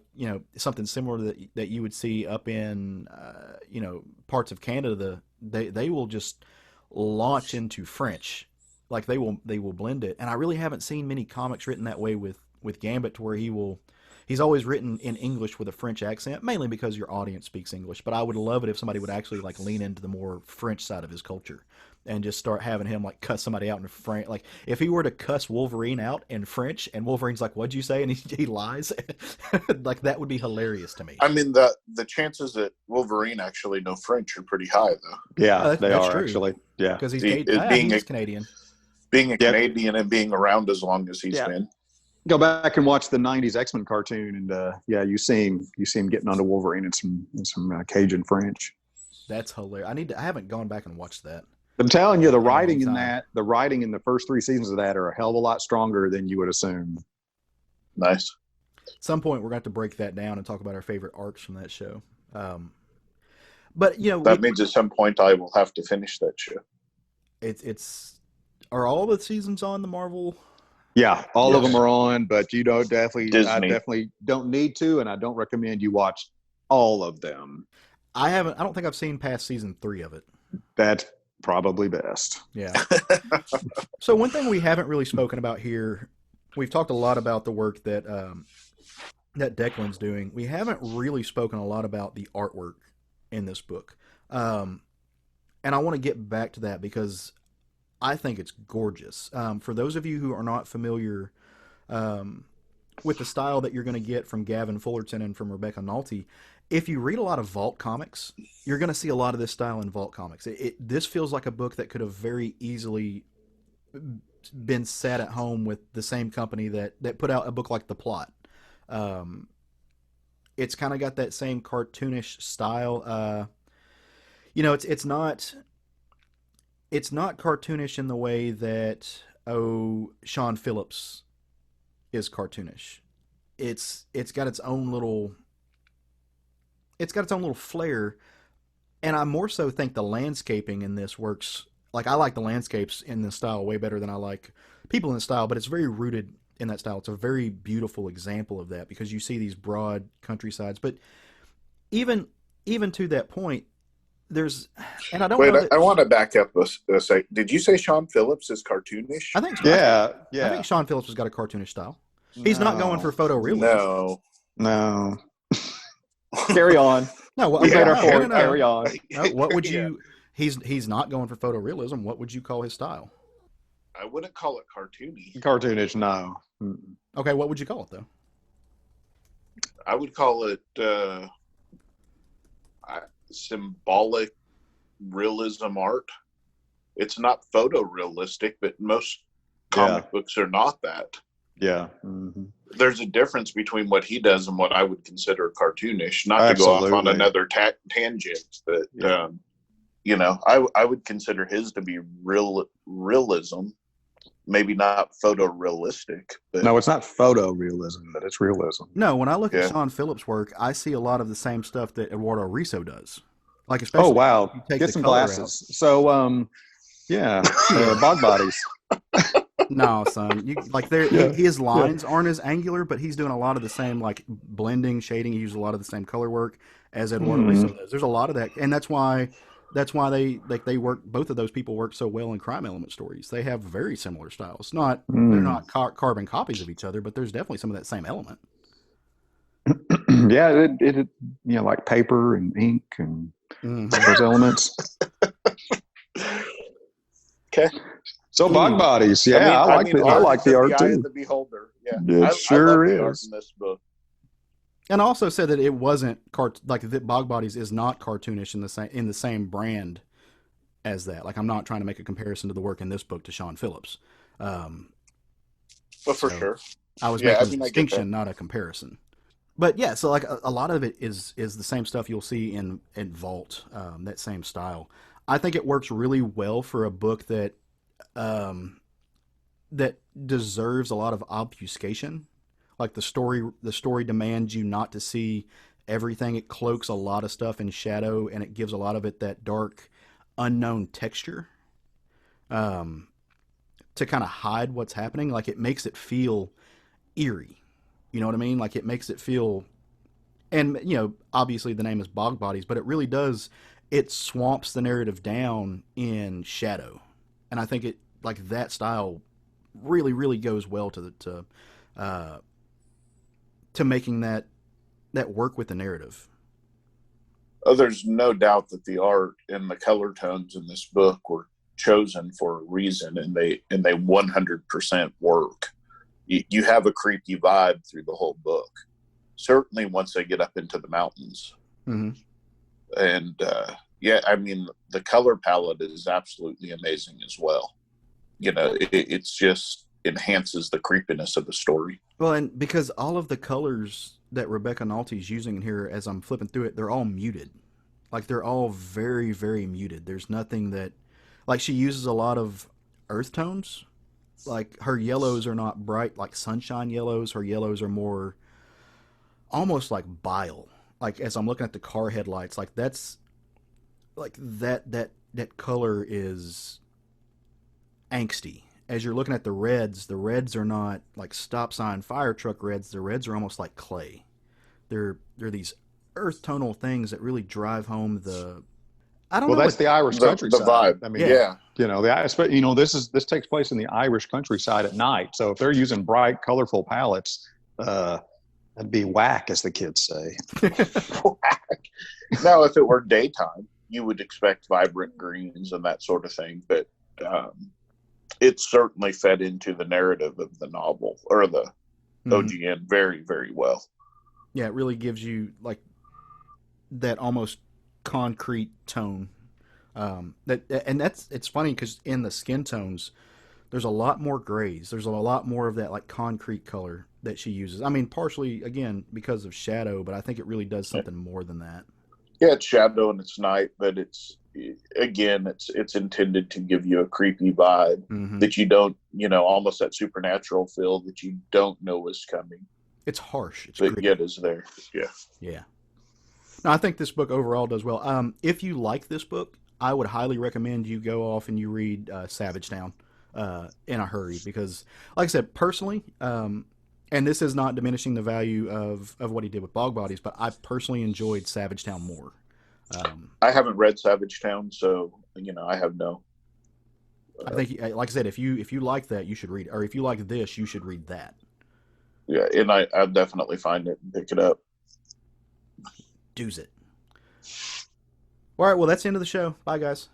something similar that you would see up in, parts of Canada. They will just launch into French. Like they will blend it. And I really haven't seen many comics written that way with Gambit, to where he's always written in English with a French accent, mainly because your audience speaks English. But I would love it if somebody would actually lean into the more French side of his culture and just start having him cuss somebody out in French. Like if he were to cuss Wolverine out in French and Wolverine's like, "What'd you say?" and he lies, that would be hilarious to me. I mean, the chances that Wolverine actually know French are pretty high, though. Yeah, they are true. Actually. Yeah, because he's Canadian. Being a Canadian and being around as long as he's been. Go back and watch the '90s X-Men cartoon, and you see him getting onto Wolverine in some Cajun French. That's hilarious. I haven't gone back and watched that. I'm telling you, the writing in the first 3 seasons of that are a hell of a lot stronger than you would assume. Nice. At some point, we're going to have to break that down and talk about our favorite arcs from that show. But that means at some point I will have to finish that show. Are all the seasons on the Marvel? Yeah, all of them are on, but I definitely don't need to, and I don't recommend you watch all of them. I don't think I've seen past season 3 of it. That's probably best. Yeah. So one thing we haven't really spoken about here, we've talked a lot about the work that Declan's doing. We haven't really spoken a lot about the artwork in this book. And I want to get back to that because I think it's gorgeous. For those of you who are not familiar with the style that you're going to get from Gavin Fullerton and from Rebecca Nalty, if you read a lot of Vault comics, you're going to see a lot of this style in Vault comics. This feels like a book that could have very easily been sat at home with the same company that put out a book like The Plot. It's kind of got that same cartoonish style. It's not cartoonish in the way that Sean Phillips is cartoonish. It's got its own little flair, and I more so think the landscaping in this works. Like I like the landscapes in this style way better than I like people in the style, but it's very rooted in that style. It's a very beautiful example of that because you see these broad countrysides, but even to that point, there's, and I don't Wait, know that, I want to back up a sec. Did you say Sean Phillips is cartoonish? I think, Yeah, I think Sean Phillips has got a cartoonish style. He's not going for No. photorealism. No. Carry on. No, what, We made our no, point. Carry on. No, what would you? He's not going for photorealism. What would you call his style? I wouldn't call it cartoony. Cartoonish, no. Okay, what would you call it though? I would call it symbolic realism art. It's not photorealistic, but most comic books are not that. Yeah. Mm-hmm. There's a difference between what he does and what I would consider cartoonish. Not to go off on another tangent, but you know, I would consider his to be realism. Maybe not photorealistic. But No, it's not photorealism, but it's realism. No, when I look at Sean Phillips' work, I see a lot of the same stuff that Eduardo Risso does. Like, especially, oh wow, you take get the some color glasses. So Bog Bodies. No, son. His lines aren't as angular, but he's doing a lot of the same, like, blending, shading. He uses a lot of the same color work as Eduardo Risso does. There's a lot of that, and that's why they work. Both of those people work so well in crime element stories. They have very similar styles. They're not carbon copies of each other, but there's definitely some of that same element. Yeah, it like paper and ink and those elements. Okay. So Bog Bodies, I like the art too. Eye of the beholder. Yeah, it sure I love is. The art in this book. And I also said that it wasn't that Bog Bodies is not cartoonish in the same brand as that. Like, I'm not trying to make a comparison to the work in this book to Sean Phillips. But for sure, I was making a distinction, not a comparison. But yeah, so like a lot of it is the same stuff you'll see in Vault, that same style. I think it works really well for a book that that deserves a lot of obfuscation. Like the story demands you not to see everything. It cloaks a lot of stuff in shadow, and it gives a lot of it that dark, unknown texture to kind of hide what's happening. Like, it makes it feel eerie. You know what I mean? Like, it makes it feel, and obviously the name is Bog Bodies, but it really does. It swamps the narrative down in shadow, and I think it like that style really, really goes well to making that work with the narrative. Oh, there's no doubt that the art and the color tones in this book were chosen for a reason, and they 100% work. You have a creepy vibe through the whole book. Certainly once they get up into the mountains. Mm-hmm. And I mean, the color palette is absolutely amazing as well. It's just enhances the creepiness of the story. Well, and because all of the colors that Rebecca Nalty's using in here, as I'm flipping through it, they're all muted. Like, they're all very, very muted. There's nothing that, like, she uses a lot of earth tones. Like, her yellows are not bright like sunshine yellows. Her yellows are more almost like bile. Like, as I'm looking at the car headlights, like, that's like that color is angsty. As you're looking at the reds are not like stop sign fire truck reds. The reds are almost like clay. They're these earth tonal things that really drive home the. I don't know. Well, that's the Irish countryside. The vibe. I mean, this takes place in the Irish countryside at night. So if they're using bright, colorful palettes, that'd be whack, as the kids say. Whack. Now, if it were daytime, you would expect vibrant greens and that sort of thing, but it certainly fed into the narrative of the novel or the OGN very, very well. Yeah, it really gives you like that almost concrete tone. It's funny because in the skin tones, there's a lot more grays. There's a lot more of that like concrete color that she uses. I mean, partially again because of shadow, but I think it really does something more than that. Yeah, it's shadow and it's night, but it's intended to give you a creepy vibe that you don't, almost that supernatural feel that you don't know is coming. It's harsh. It's but gritty. Yet is there. Yeah. Yeah. No, I think this book overall does well. If you like this book, I would highly recommend you go off and you read Savage Town in a hurry because, like I said, personally, and this is not diminishing the value of what he did with Bog Bodies, but I personally enjoyed Savage Town more. I haven't read Savage Town, so I have no. I think, like I said, if you like that, you should read it. Or if you like this, you should read that. Yeah, and I'll definitely find it and pick it up. Do's it. All right, well, that's the end of the show. Bye, guys.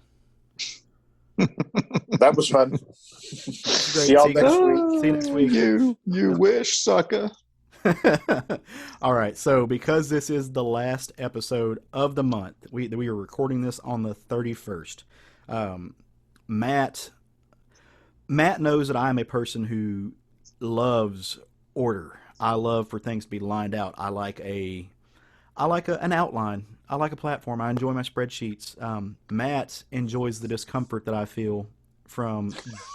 That was fun. See y'all next week. See you next week. You wish, sucker. All right, so because this is the last episode of the month, we are recording this on the 31st. Matt knows that I'm a person who loves order. I love for things to be lined out. I like an outline. I like a platform. I enjoy my spreadsheets. Matt enjoys the discomfort that I feel from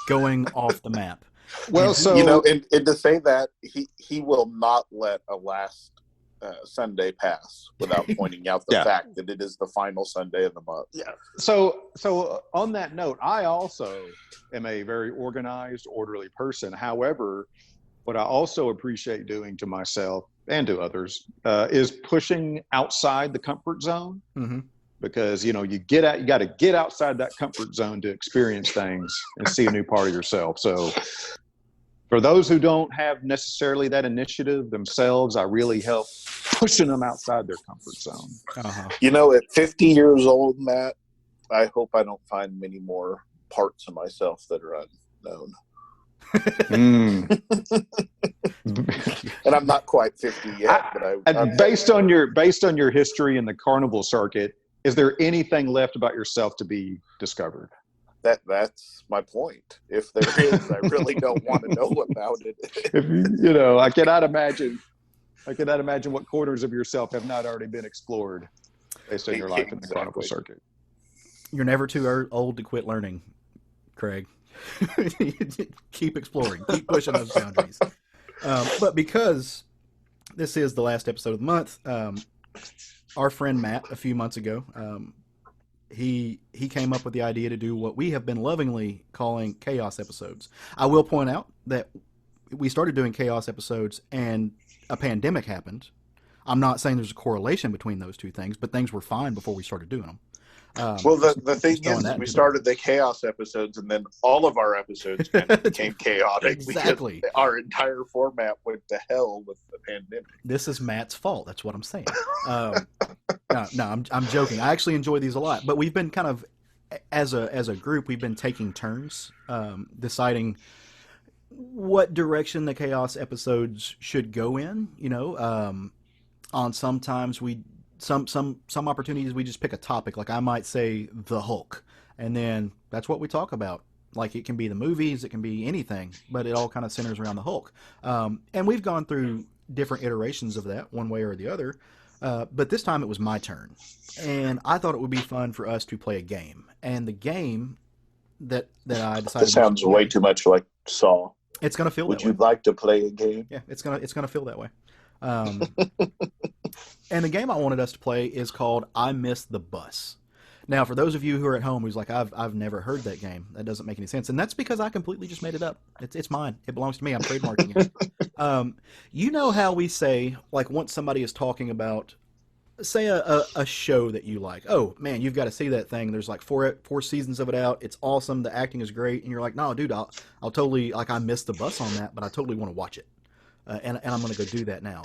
going off the map. Well, so and to say that he will not let a last Sunday pass without pointing out the fact that it is the final Sunday of the month. Yeah. So on that note, I also am a very organized, orderly person. However, what I also appreciate doing to myself and to others is pushing outside the comfort zone. Mm-hmm. Because you got to get outside that comfort zone to experience things and see a new part of yourself. So for those who don't have necessarily that initiative themselves, I really help pushing them outside their comfort zone. Uh-huh. At 50 years old, Matt, I hope I don't find many more parts of myself that are unknown. And I'm not quite 50 yet, but based on your history in the carnival circuit, is there anything left about yourself to be discovered? That's my point. If there is, I really don't want to know about it. I cannot imagine what corners of yourself have not already been explored based on your life in the carnival circuit. You're never too old to quit learning, Craig. Keep exploring. Keep pushing those boundaries. But because this is the last episode of the month, our friend Matt, a few months ago, he came up with the idea to do what we have been lovingly calling chaos episodes. I will point out that we started doing chaos episodes and a pandemic happened. I'm not saying there's a correlation between those two things, but things were fine before we started doing them. Well, the thing is, we started the chaos episodes, and then all of our episodes kind of became chaotic. Exactly. Because our entire format went to hell with the pandemic. This is Matt's fault. That's what I'm saying. No, I'm joking. I actually enjoy these a lot, but we've been kind of, as a group, we've been taking turns deciding what direction the chaos episodes should go in. On sometimes some opportunities we just pick a topic. Like I might say the Hulk, and then that's what we talk about. Like it can be the movies, it can be anything, but it all kind of centers around the Hulk. And we've gone through different iterations of that, one way or the other. But this time it was my turn, and I thought it would be fun for us to play a game. And the game that I decided. That sounds way too much like Saw. It's going to feel. Would that you way. like to play a game? Yeah, it's gonna feel that way. And the game I wanted us to play is called I Missed the Bus. Now, for those of you who are at home who's like, I've never heard that game. That doesn't make any sense. And that's because I completely just made it up. It's mine. It belongs to me. I'm trademarking it. You know how we say, like, once somebody is talking about, say, a show that you like. Oh, man, you've got to see that thing. There's like four seasons of it out. It's awesome. The acting is great. And you're like, no, dude, I'll totally, like, I missed the bus on that, but I totally want to watch it. And I'm going to go do that now.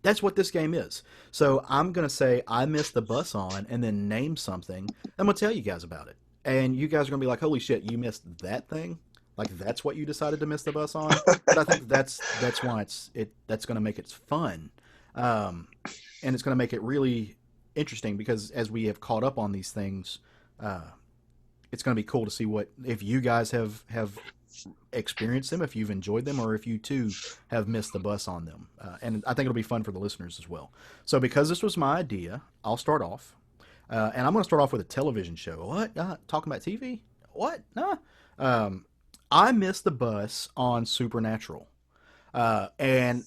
That's what this game is. So I'm going to say I missed the bus on and then name something. I'm going to tell you guys about it. And you guys are going to be like, holy shit, you missed that thing? Like that's what you decided to miss the bus on? But I think that's why that's going to make it fun. And it's going to make it really interesting because as we have caught up on these things, it's going to be cool to see if you guys have experienced them, if you've enjoyed them, or if you too have missed the bus on them. And I think it'll be fun for the listeners as well. So because this was my idea, I'll start off. And I'm going to start off with a television show. What? Talking about TV? What? Nah. I missed the bus on Supernatural. And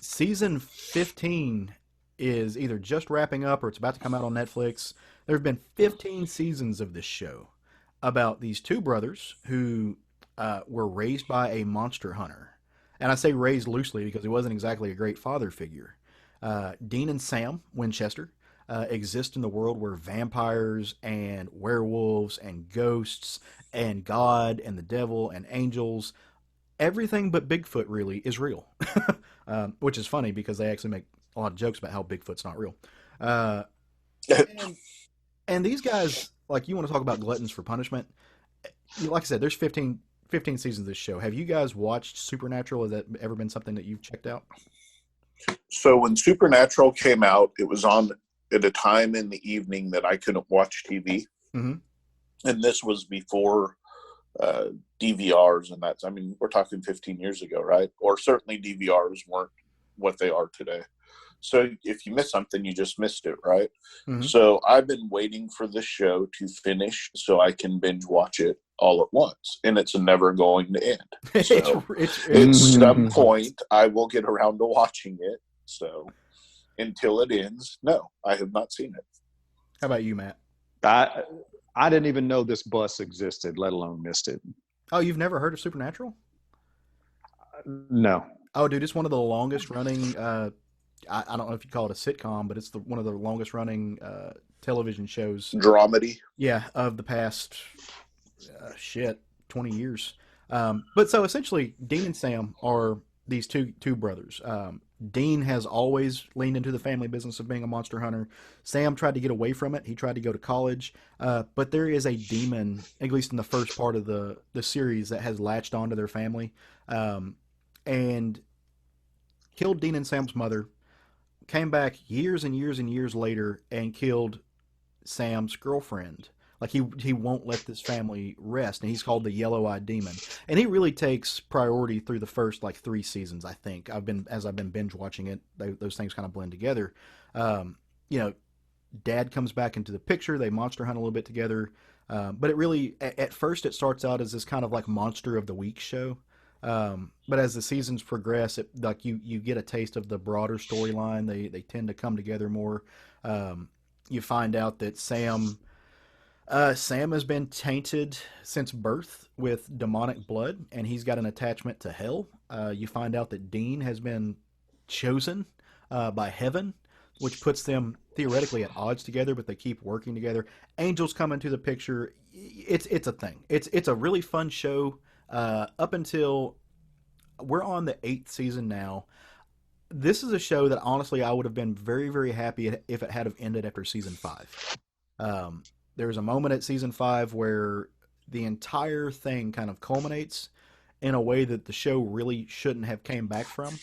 season 15 is either just wrapping up or it's about to come out on Netflix. There have been 15 seasons of this show about these two brothers who were raised by a monster hunter. And I say raised loosely because he wasn't exactly a great father figure. Dean and Sam Winchester. exist in the world where vampires and werewolves and ghosts and God and the devil and angels, everything but Bigfoot really is real. Which is funny because they actually make a lot of jokes about how Bigfoot's not real. And, and these guys, like, you want to talk about gluttons for punishment. Like I said, there's 15 seasons of this show. Have you guys watched Supernatural? Has that ever been something that you've checked out? So when Supernatural came out, it was on at a time in the evening that I couldn't watch TV. Mm-hmm. And this was before DVRs and that. I mean, we're talking 15 years ago, right? Or certainly DVRs weren't what they are today. So if you miss something, you just missed it, right? Mm-hmm. So I've been waiting for this show to finish so I can binge watch it all at once, and it's never going to end. So at some point, I will get around to watching it. So until it ends, no, I have not seen it. How about you, Matt? I didn't even know this bus existed, let alone missed it. Oh, you've never heard of Supernatural? No. Oh, dude, it's one of the longest running. I don't know if you call it a sitcom, but it's one of the longest running television shows. Dramedy. Yeah, of the past 20 years. But so essentially, Dean and Sam are these two brothers. Dean has always leaned into the family business of being a monster hunter. Sam tried to get away from it. He tried to go to college. But there is a demon, at least in the first part of the series, that has latched onto their family and killed Dean and Sam's mother. Came back years and years and years later and killed Sam's girlfriend. Like he won't let this family rest, and he's called the Yellow-Eyed Demon. And he really takes priority through the first 3 seasons. I think I've been binge watching it. Those things kind of blend together. Dad comes back into the picture. They monster hunt a little bit together, but it really at first it starts out as this kind of like Monster of the Week show. But as the seasons progress, you get a taste of the broader storyline. They tend to come together more. You find out that Sam has been tainted since birth with demonic blood, and he's got an attachment to hell. You find out that Dean has been chosen by heaven, which puts them theoretically at odds together, but they keep working together. Angels come into the picture. It's a thing. It's a really fun show. Up until we're on the 8th season now. This is a show that honestly I would have been very, very happy if it had have ended after season 5. There was a moment at season 5 where the entire thing kind of culminates in a way that the show really shouldn't have came back from.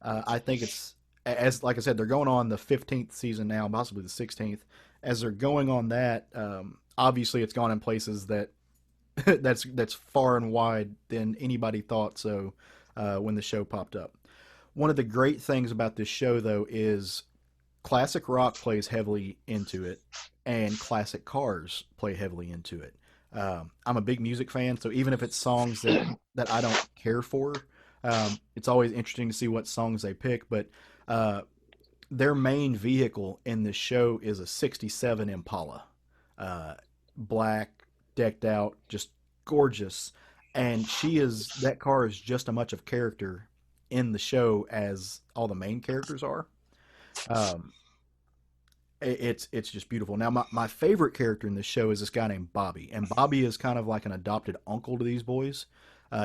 I think it's, as like I said, they're going on the 15th season now, possibly the 16th. As they're going on that, obviously it's gone in places that that's far and wide than anybody thought so when the show popped up. One of the great things about this show, though, is classic rock plays heavily into it, and classic cars play heavily into it. I'm a big music fan, so even if it's songs that I don't care for, it's always interesting to see what songs they pick. But their main vehicle in this show is a 67 Impala. Black, decked out, just gorgeous. And that car is just as much of character in the show as all the main characters are. It's just beautiful. Now, my favorite character in this show is this guy named Bobby. And Bobby is kind of like an adopted uncle to these boys.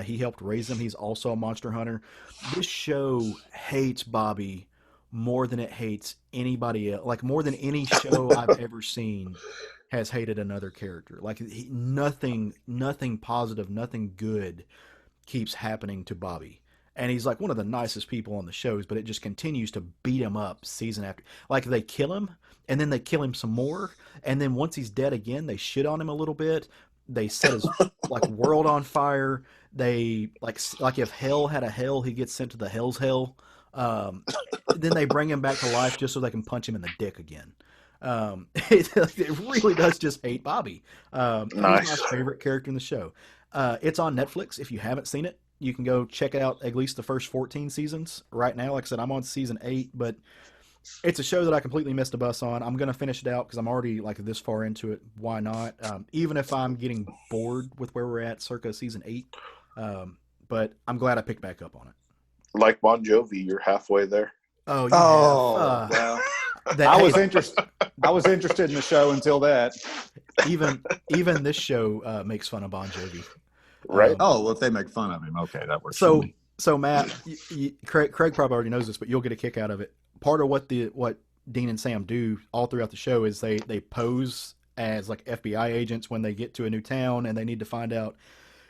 He helped raise them. He's also a monster hunter. This show hates Bobby more than it hates anybody else. Like, more than any show I've ever seen has hated another character. Like, nothing positive, nothing good keeps happening to Bobby. And he's like one of the nicest people on the shows, but it just continues to beat him up season after. Like, they kill him, and then they kill him some more, and then once he's dead again, they shit on him a little bit. They set his world on fire. They like if hell had a hell, he gets sent to the hell's hell. Then they bring him back to life just so they can punch him in the dick again. It really does just hate Bobby. Nice. He's my favorite character in the show. It's on Netflix. If you haven't seen it, you can go check out at least the first 14 seasons right now. Like I said, I'm on season 8, but it's a show that I completely missed a bus on. I'm going to finish it out because I'm already this far into it. Why not? Even if I'm getting bored with where we're at circa season 8. But I'm glad I picked back up on it. Like Bon Jovi, you're halfway there. Oh, yeah. Oh, wow. I was interested in the show until that. Even this show makes fun of Bon Jovi. Right. Oh, well, if they make fun of him, okay, that works for me. So Matt, Craig probably already knows this, but you'll get a kick out of it. Part of what Dean and Sam do all throughout the show is they pose as like FBI agents when they get to a new town and they need to find out,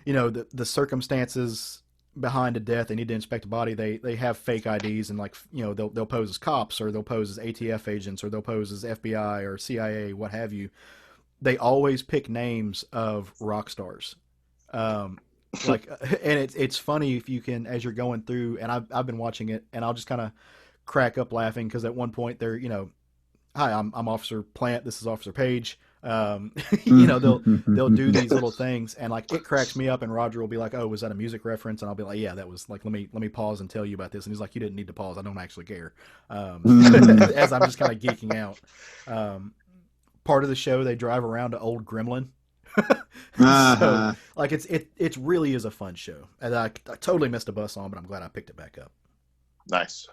the circumstances behind a death. They need to inspect a body. They have fake IDs and they'll pose as cops, or they'll pose as ATF agents, or they'll pose as FBI or CIA, what have you. They always pick names of rock stars. And it's funny if you can, as you're going through, and I've been watching it, and I'll just kind of crack up laughing because at one point they're, hi, I'm Officer Plant. This is Officer Page. They'll do these little things, and like it cracks me up. And Roger will be like, "Oh, was that a music reference?" And I'll be like, "Yeah, that was like let me pause and tell you about this." And he's like, "You didn't need to pause. I don't actually care." As I'm just kind of geeking out. Part of the show, they drive around to Old Gremlin. So like it really is a fun show, and I totally missed a bus on, but I'm glad I picked it back up. Nice.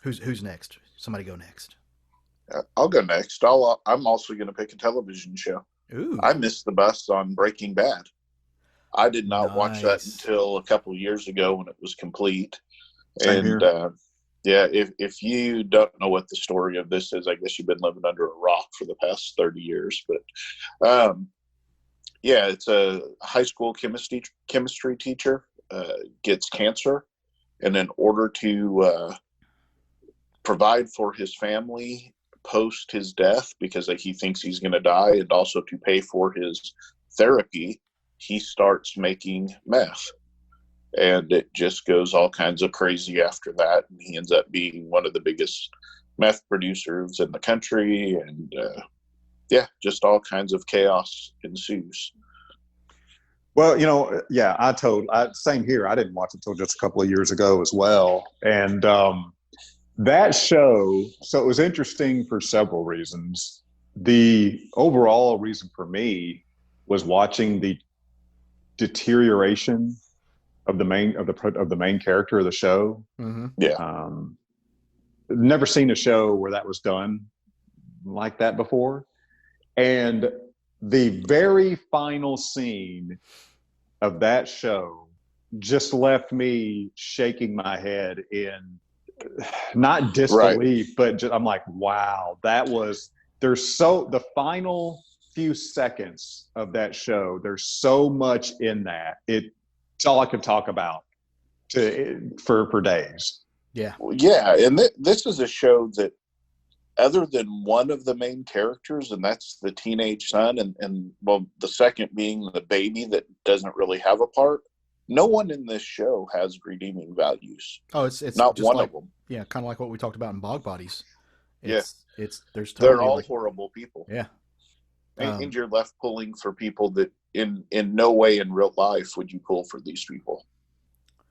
Who's next? Somebody go next. I'll go next. I'm also going to pick a television show. Ooh. I missed the bus on Breaking Bad. I did not watch that until a couple years ago when it was complete. Same here. Yeah, if you don't know what the story of this is, I guess you've been living under a rock for the past 30 years. But it's a high school chemistry teacher gets cancer, and in order to provide for his family post his death, because he thinks he's going to die, and also to pay for his therapy, he starts making meth. And it just goes all kinds of crazy after that. And he ends up being one of the biggest meth producers in the country. And just all kinds of chaos ensues. Well, same here. I didn't watch it until just a couple of years ago as well. And that show, so it was interesting for several reasons. The overall reason for me was watching the deterioration of the main character of the show. Mm-hmm. Yeah. Never seen a show where that was done like that before. And the very final scene of that show just left me shaking my head in not disbelief, but just, I'm like, wow, the final few seconds of that show, there's so much in that. It's all I could talk about for days. Yeah. Yeah. And this is a show that, other than one of the main characters, and that's the teenage son, and the second being the baby that doesn't really have a part, no one in this show has redeeming values. Oh, it's not just one like, of them. Yeah, kind of like what we talked about in Bog Bodies. They're all horrible people. Yeah. And you're left pulling for people that in no way in real life would you pull for these people.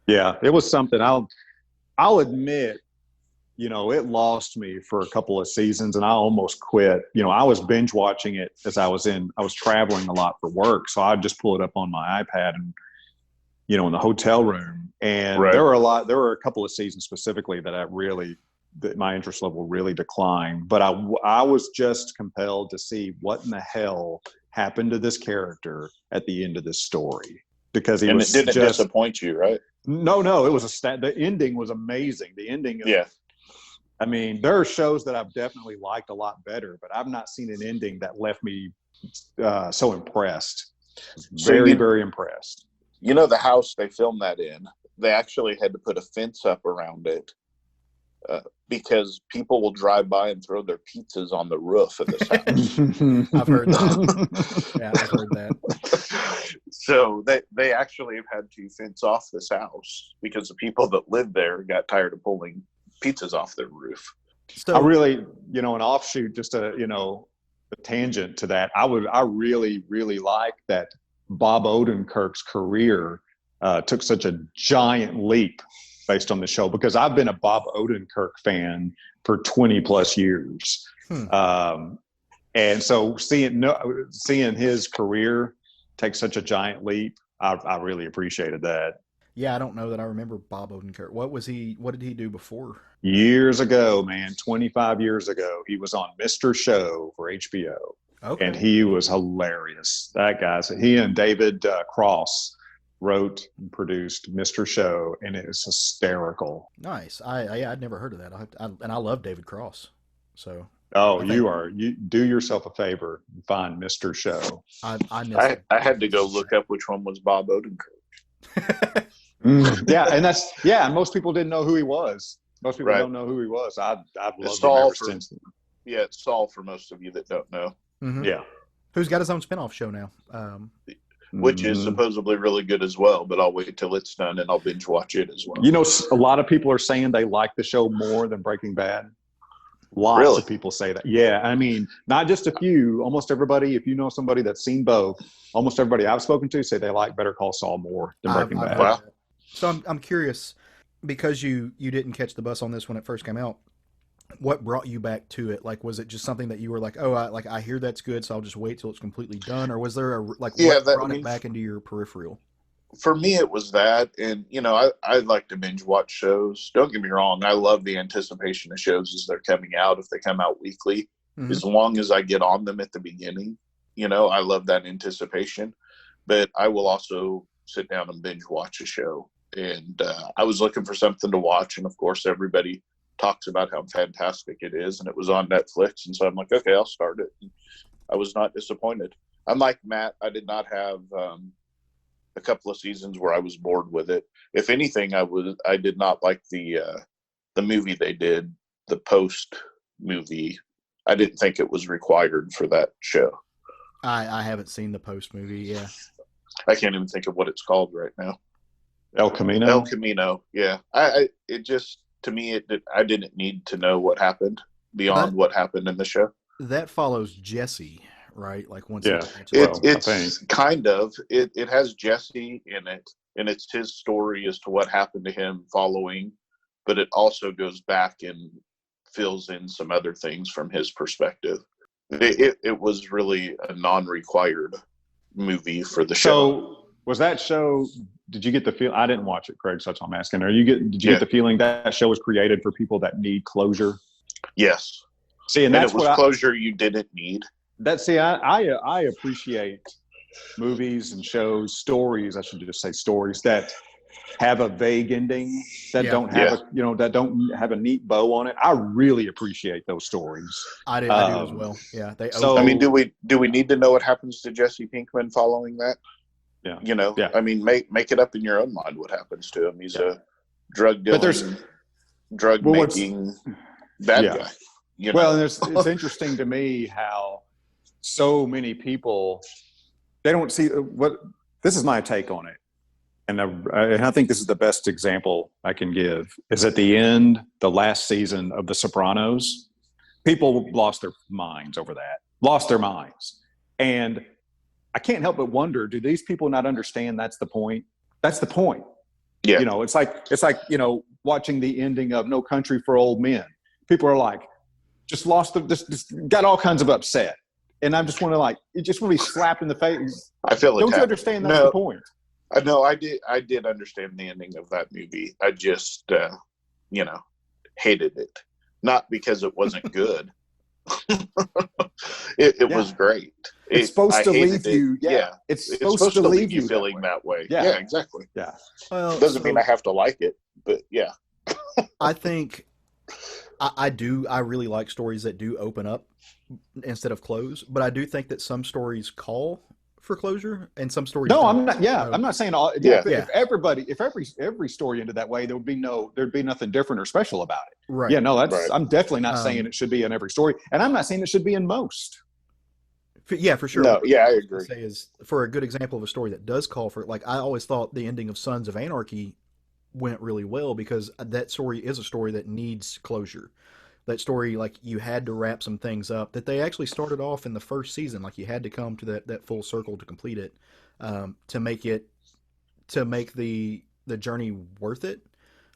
Yeah, it was something. I'll admit, it lost me for a couple of seasons, and I almost quit. I was binge watching it as I was traveling a lot for work, so I'd just pull it up on my iPad and in the hotel room. And right. there were a couple of seasons specifically that my interest level really declined. But I was just compelled to see what in the hell happened to this character at the end of this story, because it didn't disappoint you, right? No, it was the ending was amazing. The ending. I mean, there are shows that I've definitely liked a lot better, but I've not seen an ending that left me so impressed. Very, very impressed. The house they filmed that in, they actually had to put a fence up around it because people will drive by and throw their pizzas on the roof of this house. I've heard that. Yeah, I've heard that. So they actually have had to fence off this house because the people that lived there got tired of pulling pizzas off their roof. So, I really, an offshoot, just a tangent to that. I really, really like that Bob Odenkirk's career took such a giant leap based on the show, because I've been a Bob Odenkirk fan for 20 plus years. And so seeing his career take such a giant leap, I really appreciated that. Yeah, I don't know that I remember Bob Odenkirk. What did he do before? Years ago, man, 25 years ago, he was on Mr. Show for HBO. Okay. And he was hilarious. That guy, so he and David Cross wrote and produced Mr. Show, and it was hysterical. Nice. I'd never heard of that. And I love David Cross. So. Oh, you do yourself a favor and find Mr. Show. I missed it. I had to go look up which one was Bob Odenkirk. Yeah, and most people didn't know who he was. Most people don't know who he was. I've loved him ever since. Yeah, it's Saul for most of you that don't know. Mm-hmm. Yeah. Who's got his own spinoff show now? Which is supposedly really good as well, but I'll wait till it's done and I'll binge watch it as well. You know, a lot of people are saying they like the show more than Breaking Bad. Lots of people say that. Yeah, I mean, not just a few. Almost everybody, if you know somebody that's seen both, almost everybody I've spoken to say they like Better Call Saul more than Breaking Bad. Wow. So I'm curious, because you didn't catch the bus on this when it first came out, what brought you back to it? Like, was it just something that you were like, oh, I hear that's good, so I'll just wait till it's completely done? Or was there what brought it back into your peripheral? For me, it was that. And, you know, I like to binge watch shows. Don't get me wrong. I love the anticipation of shows as they're coming out. If they come out weekly, as long as I get on them at the beginning, you know, I love that anticipation. But I will also sit down and binge watch a show. And I was looking for something to watch. And, of course, everybody talks about how fantastic it is. And it was on Netflix. And so I'm like, okay, I'll start it. And I was not disappointed. Unlike Matt, I did not have a couple of seasons where I was bored with it. If anything, I did not like the movie they did, the Post movie. I didn't think it was required for that show. I haven't seen the Post movie. Yeah, I can't even think of what it's called right now. El Camino. El Camino. Yeah, it just, to me, I didn't need to know what happened beyond what happened in the show. That follows Jesse, right? Like once. Yeah, it's kind of it has Jesse in it, and it's his story as to what happened to him following, but it also goes back and fills in some other things from his perspective. It was really a non-required movie for the show. So was that show? Did you get the feel? I didn't watch it, Craig. So that's what I'm asking. Did you get the feeling that show was created for people that need closure? Yes. See, and that's it was closure you didn't need. I appreciate movies and shows, stories. I should just say stories that have a vague ending, that don't have that don't have a neat bow on it. I really appreciate those stories. I do as well. Yeah. I mean, do we need to know what happens to Jesse Pinkman following that? Yeah. You know, I mean, make it up in your own mind what happens to him. He's a drug dealing, making bad guy. You know? Well, and it's interesting to me how so many people, they don't see this is my take on it. And I think this is the best example I can give is at the end, the last season of The Sopranos, people lost their minds over that, lost their minds. And I can't help but wonder, do these people not understand that's the point? That's the point. Yeah. You know, it's like, you know, watching the ending of No Country for Old Men. People are like, just got all kinds of upset. And I'm just want to you just want to be slapped in the face. I feel it. Don't you understand that's the point? No, I did understand the ending of that movie. I just, hated it. Not because it wasn't good. It was great. It's supposed to leave you. Yeah. It's supposed to leave you feeling that way. Yeah, exactly. Yeah. Well, doesn't mean I have to like it, but yeah. I think I really like stories that do open up instead of close, but I do think that some stories call for closure and some stories No, don't. I'm not. Yeah, I'm not saying all. Yeah. If every story ended that way, there'd be nothing different or special about it. Right. Yeah. No, I'm definitely not saying it should be in every story, and I'm not saying it should be in most. Yeah, for sure. No, yeah, I agree. Say is for a good example of a story that does call for it. Like I always thought the ending of Sons of Anarchy went really well because that story is a story that needs closure. That story, like you had to wrap some things up that they actually started off in the first season. Like you had to come to that full circle to complete it, to make the journey worth it.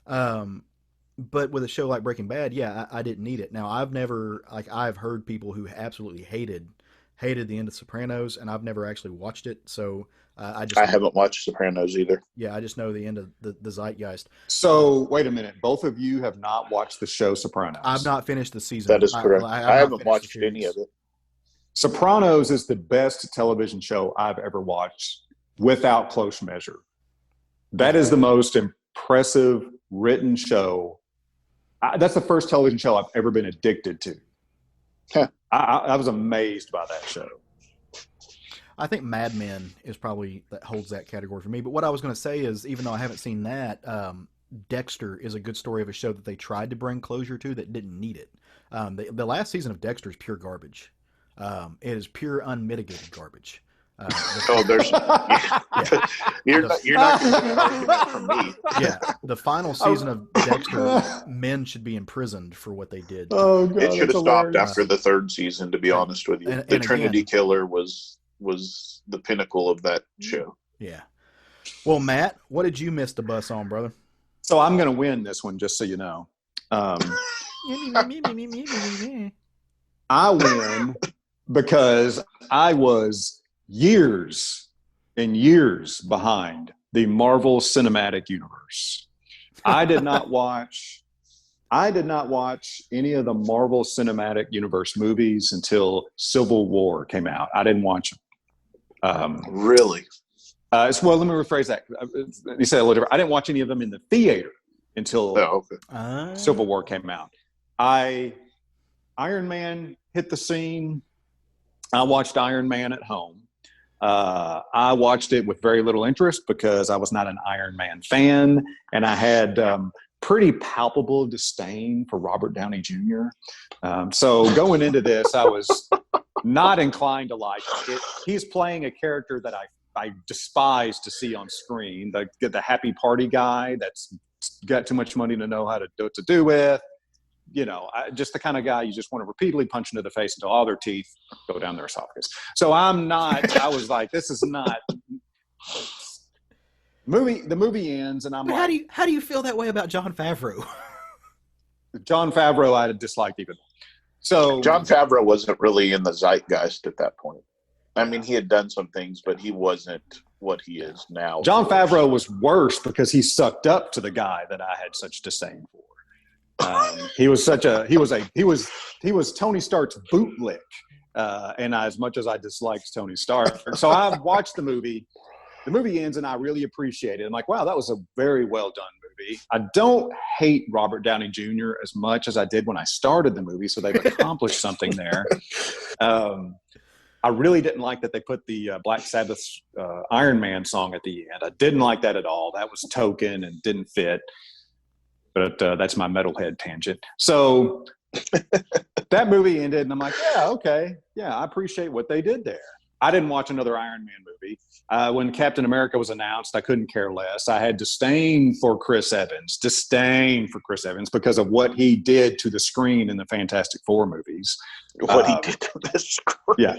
But with a show like Breaking Bad, I didn't need it. Now I've heard people who absolutely hated hated the end of Sopranos, and I've never actually watched it. So I haven't watched Sopranos either. Yeah, I just know the end of the zeitgeist. So wait a minute. Both of you have not watched the show Sopranos. I've not finished the season. That is correct. I haven't watched any of it. Sopranos is the best television show I've ever watched, without close measure. That is the most impressive written show. That's the first television show I've ever been addicted to. Huh. I was amazed by that show. I think Mad Men is probably that holds that category for me. But what I was going to say is, even though I haven't seen that, Dexter is a good story of a show that they tried to bring closure to that didn't need it. The last season of Dexter is pure garbage. It is pure unmitigated garbage. There's you're not getting an argument from me. Yeah, the final season of Dexter, men should be imprisoned for what they did. Oh God, it should have stopped after the third season, to be honest with you. The Trinity Killer was the pinnacle of that show. Yeah. Well, Matt, what did you miss the bus on, brother? So I'm going to win this one, just so you know. I win because I was years and years behind the Marvel Cinematic Universe. I did not watch any of the Marvel Cinematic Universe movies until Civil War came out. I didn't watch them. Really? Well, let me rephrase that. Let me say a little different. I didn't watch any of them in the theater until Civil War came out. Iron Man hit the scene. I watched Iron Man at home. I watched it with very little interest because I was not an Iron Man fan, and I had pretty palpable disdain for Robert Downey Jr. So going into this, I was not inclined to like it. He's playing a character that I despise to see on screen, the happy party guy that's got too much money to know how to do what to do with. You know, just the kind of guy you just want to repeatedly punch into the face until all their teeth go down their esophagus. So I was like, this is not the movie ends, and I'm but like, how do you feel that way about Jon Favreau? Jon Favreau I disliked even. So Jon Favreau wasn't really in the zeitgeist at that point. I mean, he had done some things, but he wasn't what he is now. Jon Favreau was worse because he sucked up to the guy that I had such disdain for. He was Tony Stark's bootlick, and as much as I disliked Tony Stark, so I watched the movie. The movie ends, and I really appreciate it. I'm like, wow, that was a very well done movie. I don't hate Robert Downey Jr. as much as I did when I started the movie, so they've accomplished something there. I really didn't like that they put the Black Sabbath's Iron Man song at the end. I didn't like that at all. That was token and didn't fit. But that's my metalhead tangent. So that movie ended, and I'm like, yeah, okay. Yeah, I appreciate what they did there. I didn't watch another Iron Man movie. When Captain America was announced, I couldn't care less. I had disdain for Chris Evans because of what he did to the screen in the Fantastic Four movies. What he did to the screen. Yeah.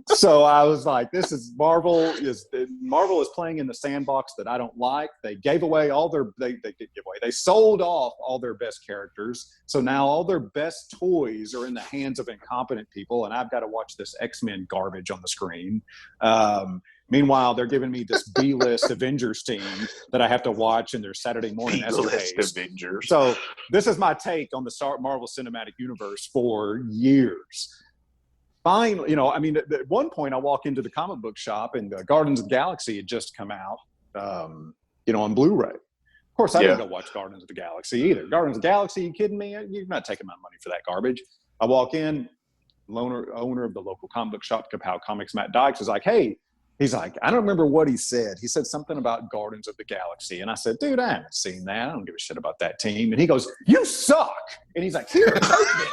So I was like, Marvel is playing in the sandbox that I don't like. They gave away they sold off all their best characters. So now all their best toys are in the hands of incompetent people, and I've got to watch this X-Men garbage on the screen. Meanwhile, they're giving me this B-list Avengers team that I have to watch in their Saturday morning escapades. Avengers. So this is my take on the Marvel Cinematic Universe for years. Finally, at one point I walk into the comic book shop and Guardians of the Galaxy had just come out, on Blu-ray. Of course, I didn't go watch Guardians of the Galaxy either. Guardians of the Galaxy, you kidding me? You're not taking my money for that garbage. I walk in, owner of the local comic book shop, Kapow Comics, Matt Dykes, is like, hey, he's like, I don't remember what he said. He said something about Guardians of the Galaxy. And I said, dude, I haven't seen that. I don't give a shit about that team. And he goes, you suck. And he's like, here, take this.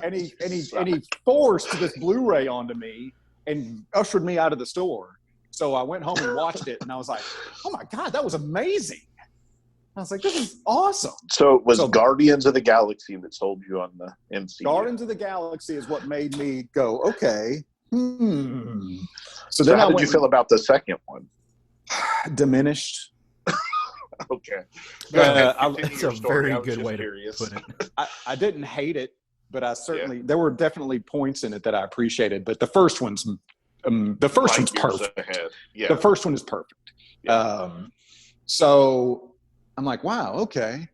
and he forced this Blu-ray onto me and ushered me out of the store. So I went home and watched it, and I was like, oh my God, that was amazing. I was like, this is awesome. So it was Guardians of the Galaxy that sold you on the MCU. Guardians of the Galaxy is what made me go, okay. So then how did you feel about the second one? Diminished. Okay. It's a very good way to put it. I didn't hate it. but I certainly there were definitely points in it that I appreciated. But the first one's perfect. Ahead. Yeah. The first one is perfect. Yeah. So I'm like, wow, okay.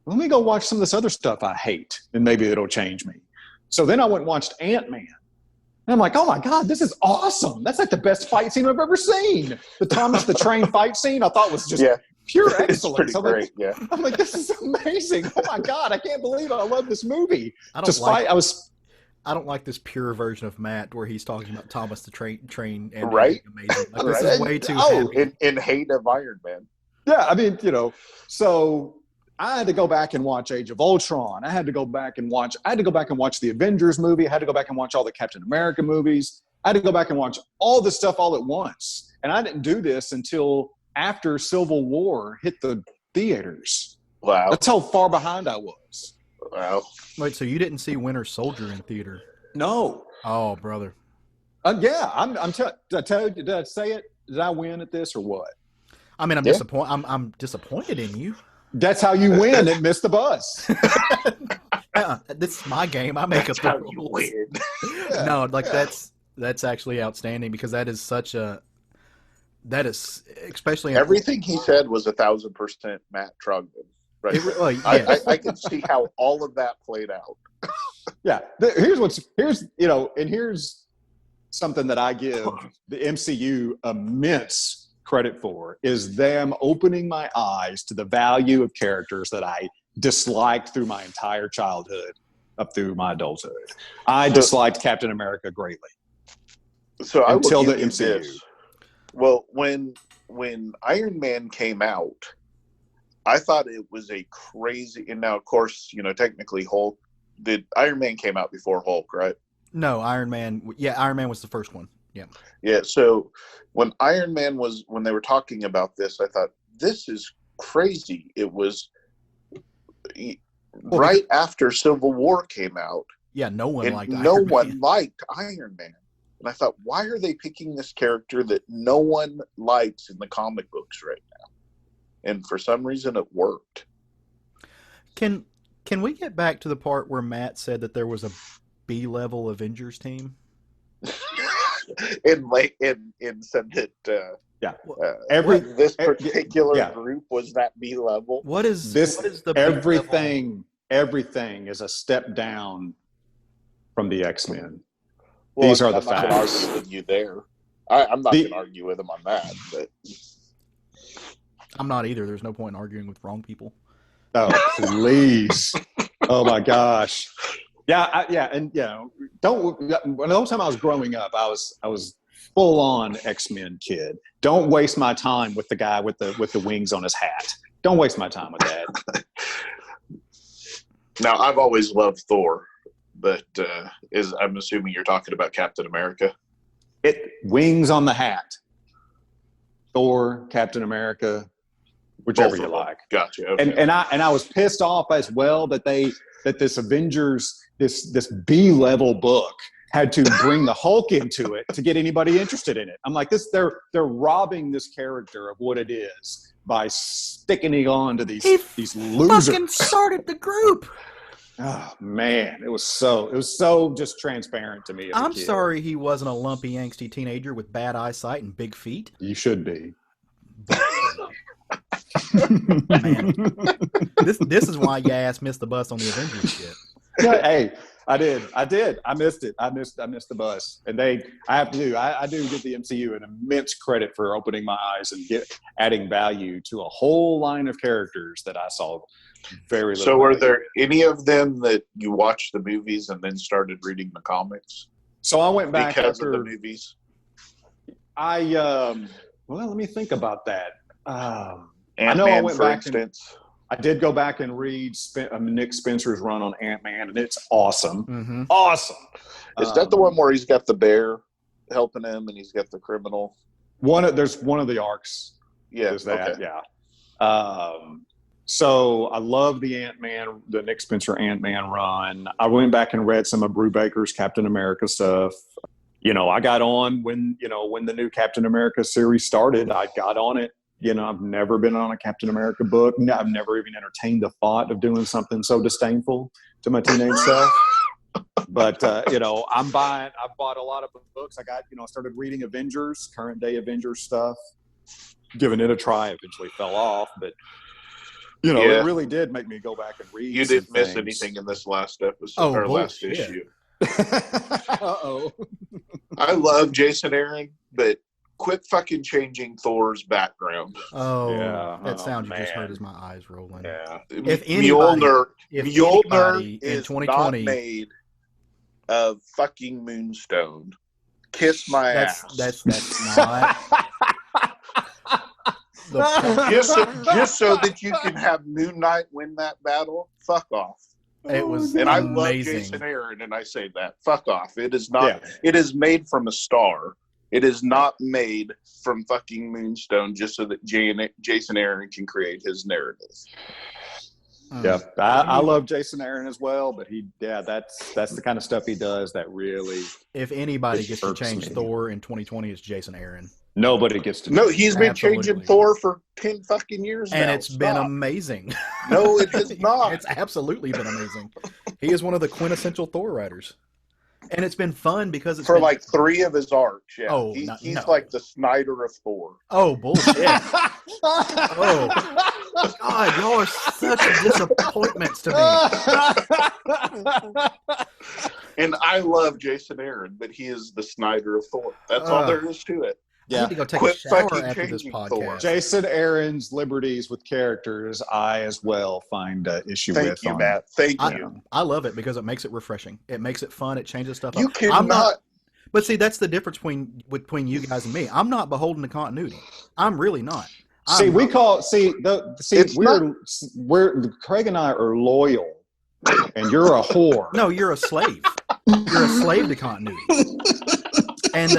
Let me go watch some of this other stuff I hate, and maybe it'll change me. So then I went and watched Ant-Man. And I'm like, oh my God, this is awesome. That's like the best fight scene I've ever seen. The Thomas the Train fight scene I thought was just pure excellence. It's pretty great, I'm like, this is amazing. Oh my God, I can't believe I love this movie. I don't like this pure version of Matt where he's talking about Thomas the Train and right? Amazing. Like, this is way too happy. In hate of Iron Man. Yeah, I mean, so I had to go back and watch Age of Ultron. I had to go back and watch the Avengers movie. I had to go back and watch all the Captain America movies. I had to go back and watch all this stuff all at once. And I didn't do this until after Civil War hit the theaters. Wow. That's how far behind I was. Wow. Wait, so you didn't see Winter Soldier in theater? No. Oh, brother. Did I say it? Did I win at this or what? I mean, I'm disappointed in you. That's how you win and miss the bus. This is my game. I make up the rules. You win. No, like that's actually outstanding because that is especially everything he said was 1,000% Matt Trugman. Right. I can see how all of that played out. Yeah. Here's something that I give the MCU immense credit for is them opening my eyes to the value of characters that I disliked through my entire childhood up through my adulthood. I disliked Captain America greatly. So until the MCU. This. Well, when Iron Man came out, I thought it was a crazy, and now of course, technically Hulk, Iron Man came out before Hulk, right? No, Iron Man was the first one. Yeah. Yeah. So when they were talking about this, I thought, this is crazy. It was right after Civil War came out. Yeah. No one liked Iron Man. And I thought, why are they picking this character that no one likes in the comic books right now? And for some reason it worked. Can we get back to the part where Matt said that there was a B-level Avengers team? and said that this particular group was that B level. What is the everything? Everything is a step down from the X-Men. Well, these are the facts. I'm not going to argue with you there. I'm not going to argue with him on that. But I'm not either. There's no point in arguing with wrong people. Oh, please! Oh my gosh! Yeah, Don't. When the whole time I was growing up, I was full on X-Men kid. Don't waste my time with the guy with the wings on his hat. Don't waste my time with that. Now, I've always loved Thor, but I'm assuming you're talking about Captain America. Wings on the hat. Thor, Captain America, whichever you like. Gotcha. Okay. And I was pissed off as well that this Avengers, this B-level book had to bring the Hulk into it to get anybody interested in it. I'm like, they're robbing this character of what it is by sticking it on to these losers. Fucking started the group. Oh man, it was so just transparent to me. I'm sorry he wasn't a lumpy, angsty teenager with bad eyesight and big feet. You should be. Man, this is why your ass missed the bus on the Avengers shit. Yeah, hey, I did. I missed it. I missed the bus. And I do give the MCU an immense credit for opening my eyes and adding value to a whole line of characters that I saw very little. So were there any of them that you watched the movies and then started reading the comics? So I went back because after of the movies. Well, let me think about that. Ant-Man, for instance. I did go back and read Nick Spencer's run on Ant-Man, and it's awesome. Mm-hmm. Awesome. Is that the one where he's got the bear helping him and he's got the criminal? There's one of the arcs. Yeah. There's that, okay. yeah. So I love the Nick Spencer Ant-Man run. I went back and read some of Brubaker's Captain America stuff. I got on when the new Captain America series started. I got on it. I've never been on a Captain America book. I've never even entertained the thought of doing something so disdainful to my teenage self. But I've bought a lot of books. I started reading Avengers, current day Avengers stuff, giving it a try. Eventually fell off, but it really did make me go back and read. You didn't miss anything in this last episode or last issue. Uh-oh. I love Jason Aaron, but quit fucking changing Thor's background. Oh, yeah. That sound you just heard is my eyes rolling. Yeah. If Mjolnir in is 2020, not made of fucking moonstone. Kiss my ass. That's not. just so that you can have Moon Knight win that battle. Fuck off. It was and amazing. I love Jason Aaron, and I say that. Fuck off. It is not. Yeah. It is made from a star. It is not made from fucking moonstone just so that Jason Aaron can create his narrative. Yeah, I love Jason Aaron as well, but that's the kind of stuff he does that really. If anybody gets to change Thor in 2020, it's Jason Aaron. Nobody gets to. No, he's been changing Thor for 10 fucking years now. And it's been amazing. No, it has not. It's absolutely been amazing. He is one of the quintessential Thor writers. And it's been fun because it's for like 3 of his arcs. Yeah. Oh, he's like the Snyder of Thor. Oh, bullshit. Oh, God, y'all are such disappointments to me. And I love Jason Aaron, but he is the Snyder of Thor. That's all there is to it. Yeah. I need to go take a shower after this podcast. Thor. Jason Aaron's liberties with characters, I as well find issue with. Thank you, Matt. Thank you. I love it because it makes it refreshing. It makes it fun. It changes stuff you up. Cannot. But see, that's the difference between you guys and me. I'm not beholden to continuity. I'm really not. Craig and I are loyal, and you're a whore. No, you're a slave. You're a slave to continuity. And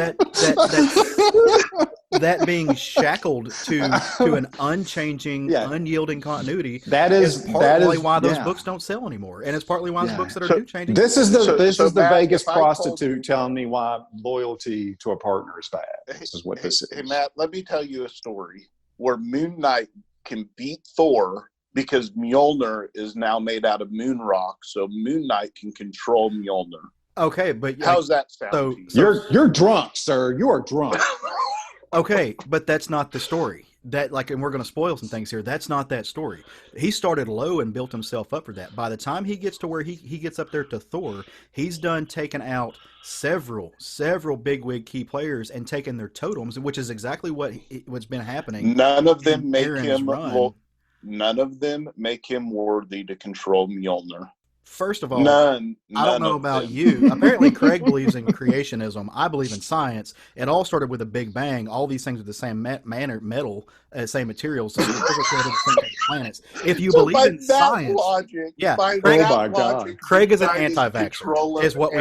that being shackled to an unchanging, unyielding continuity is partly why those books don't sell anymore, and it's partly why the books that are changing. This is the Vegas prostitute telling me why loyalty to a partner is bad. This is what this is. Hey Matt, let me tell you a story where Moon Knight can beat Thor because Mjolnir is now made out of moon rock, so Moon Knight can control Mjolnir. Okay, but how's that sound? So you're drunk, sir. You are drunk. Okay, but that's not the story. And we're going to spoil some things here. That's not that story. He started low and built himself up for that. By the time he gets to where he gets up there to Thor, he's done taken out several bigwig key players and taken their totems, which is exactly what's been happening. None of them make him worthy to control Mjolnir. First of all, none I don't know about you. Apparently, Craig believes in creationism. I believe in science. It all started with a Big Bang. All these things are the same metal, same materials, same planets. If you believe in science, Craig is an anti-vaxxer. Is what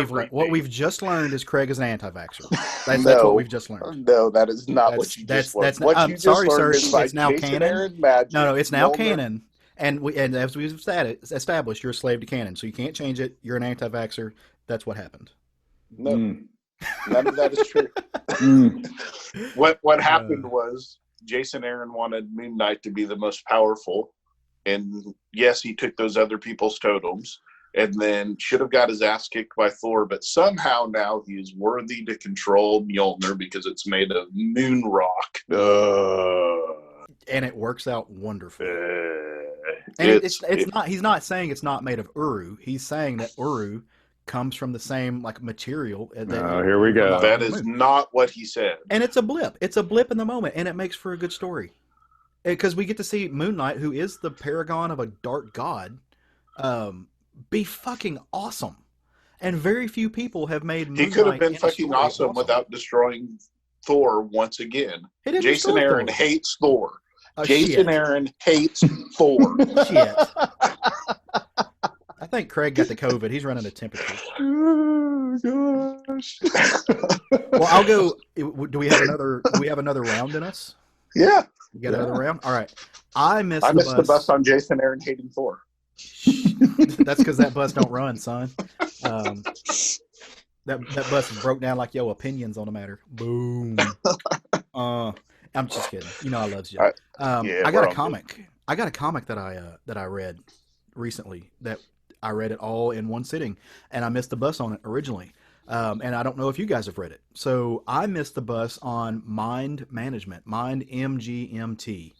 we've just learned is Craig is an anti-vaxxer. That's what we've just learned. No, that is not what you just learned. I'm sorry, sir. It's now canon. No, it's now canon. And as we've established, you're a slave to canon, so you can't change it. You're an anti-vaxxer. That's what happened. No, none of that is true. What happened was Jason Aaron wanted Moon Knight to be the most powerful, and yes, he took those other people's totems, and then should have got his ass kicked by Thor, but somehow now he is worthy to control Mjolnir because it's made of moon rock. And it works out wonderfully. And it's not. He's not saying it's not made of Uru. He's saying that Uru comes from the same material. Here we go. That is not what he said. And it's a blip. It's a blip in the moment, and it makes for a good story. Because we get to see Moon Knight, who is the paragon of a dark god, be fucking awesome. And very few people have made Moon Knight. He could have been fucking awesome without destroying Thor once again. Jason Aaron hates Thor. Jason Aaron hates Thor. Shit. I think Craig got the COVID. He's running a temperature. Oh gosh. Well, I'll go. Do we have another round in us? Yeah. You got another round? All right. I missed the bus on Jason Aaron hating Thor. That's because that bus don't run, son. That bus is broke down like opinions on the matter. Boom. I'm just kidding. You know I love you. I got a comic. I got a comic that I read recently that I read it all in one sitting, and I missed the bus on it originally. And I don't know if you guys have read it. So I missed the bus on Mind Management, Mind MGMT.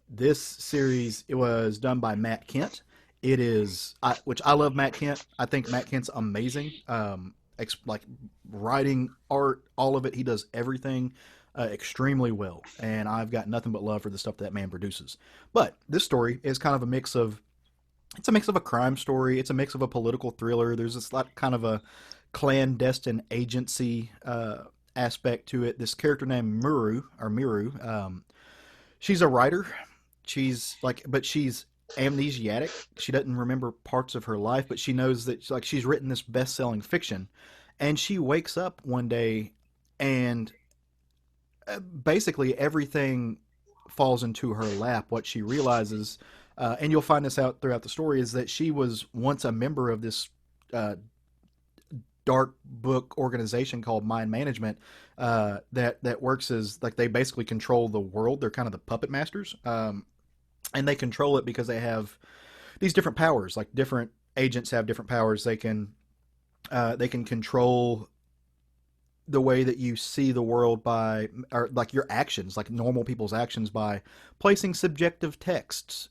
This series, it was done by Matt Kent. It is, which I love Matt Kent. I think Matt Kent's amazing. Like writing, art, all of it. He does everything extremely well. And I've got nothing but love for the stuff that man produces. But this story is kind of a mix of, it's a mix of a crime story. It's a mix of a political thriller. There's this kind of a clandestine agency aspect to it. This character named Miru, she's a writer. She's like, but she's amnesiac. She doesn't remember parts of her life, but she knows that she's written this best-selling fiction, and she wakes up one day and basically everything falls into her lap. What she realizes, and you'll find this out throughout the story, is that she was once a member of this dark book organization called Mind Management that works as, like, they basically control the world. They're kind of the puppet masters, and they control it because they have these different powers. Like, different agents have different powers. They can control the way that you see the world by, or like your actions, like normal people's actions, by placing subjective texts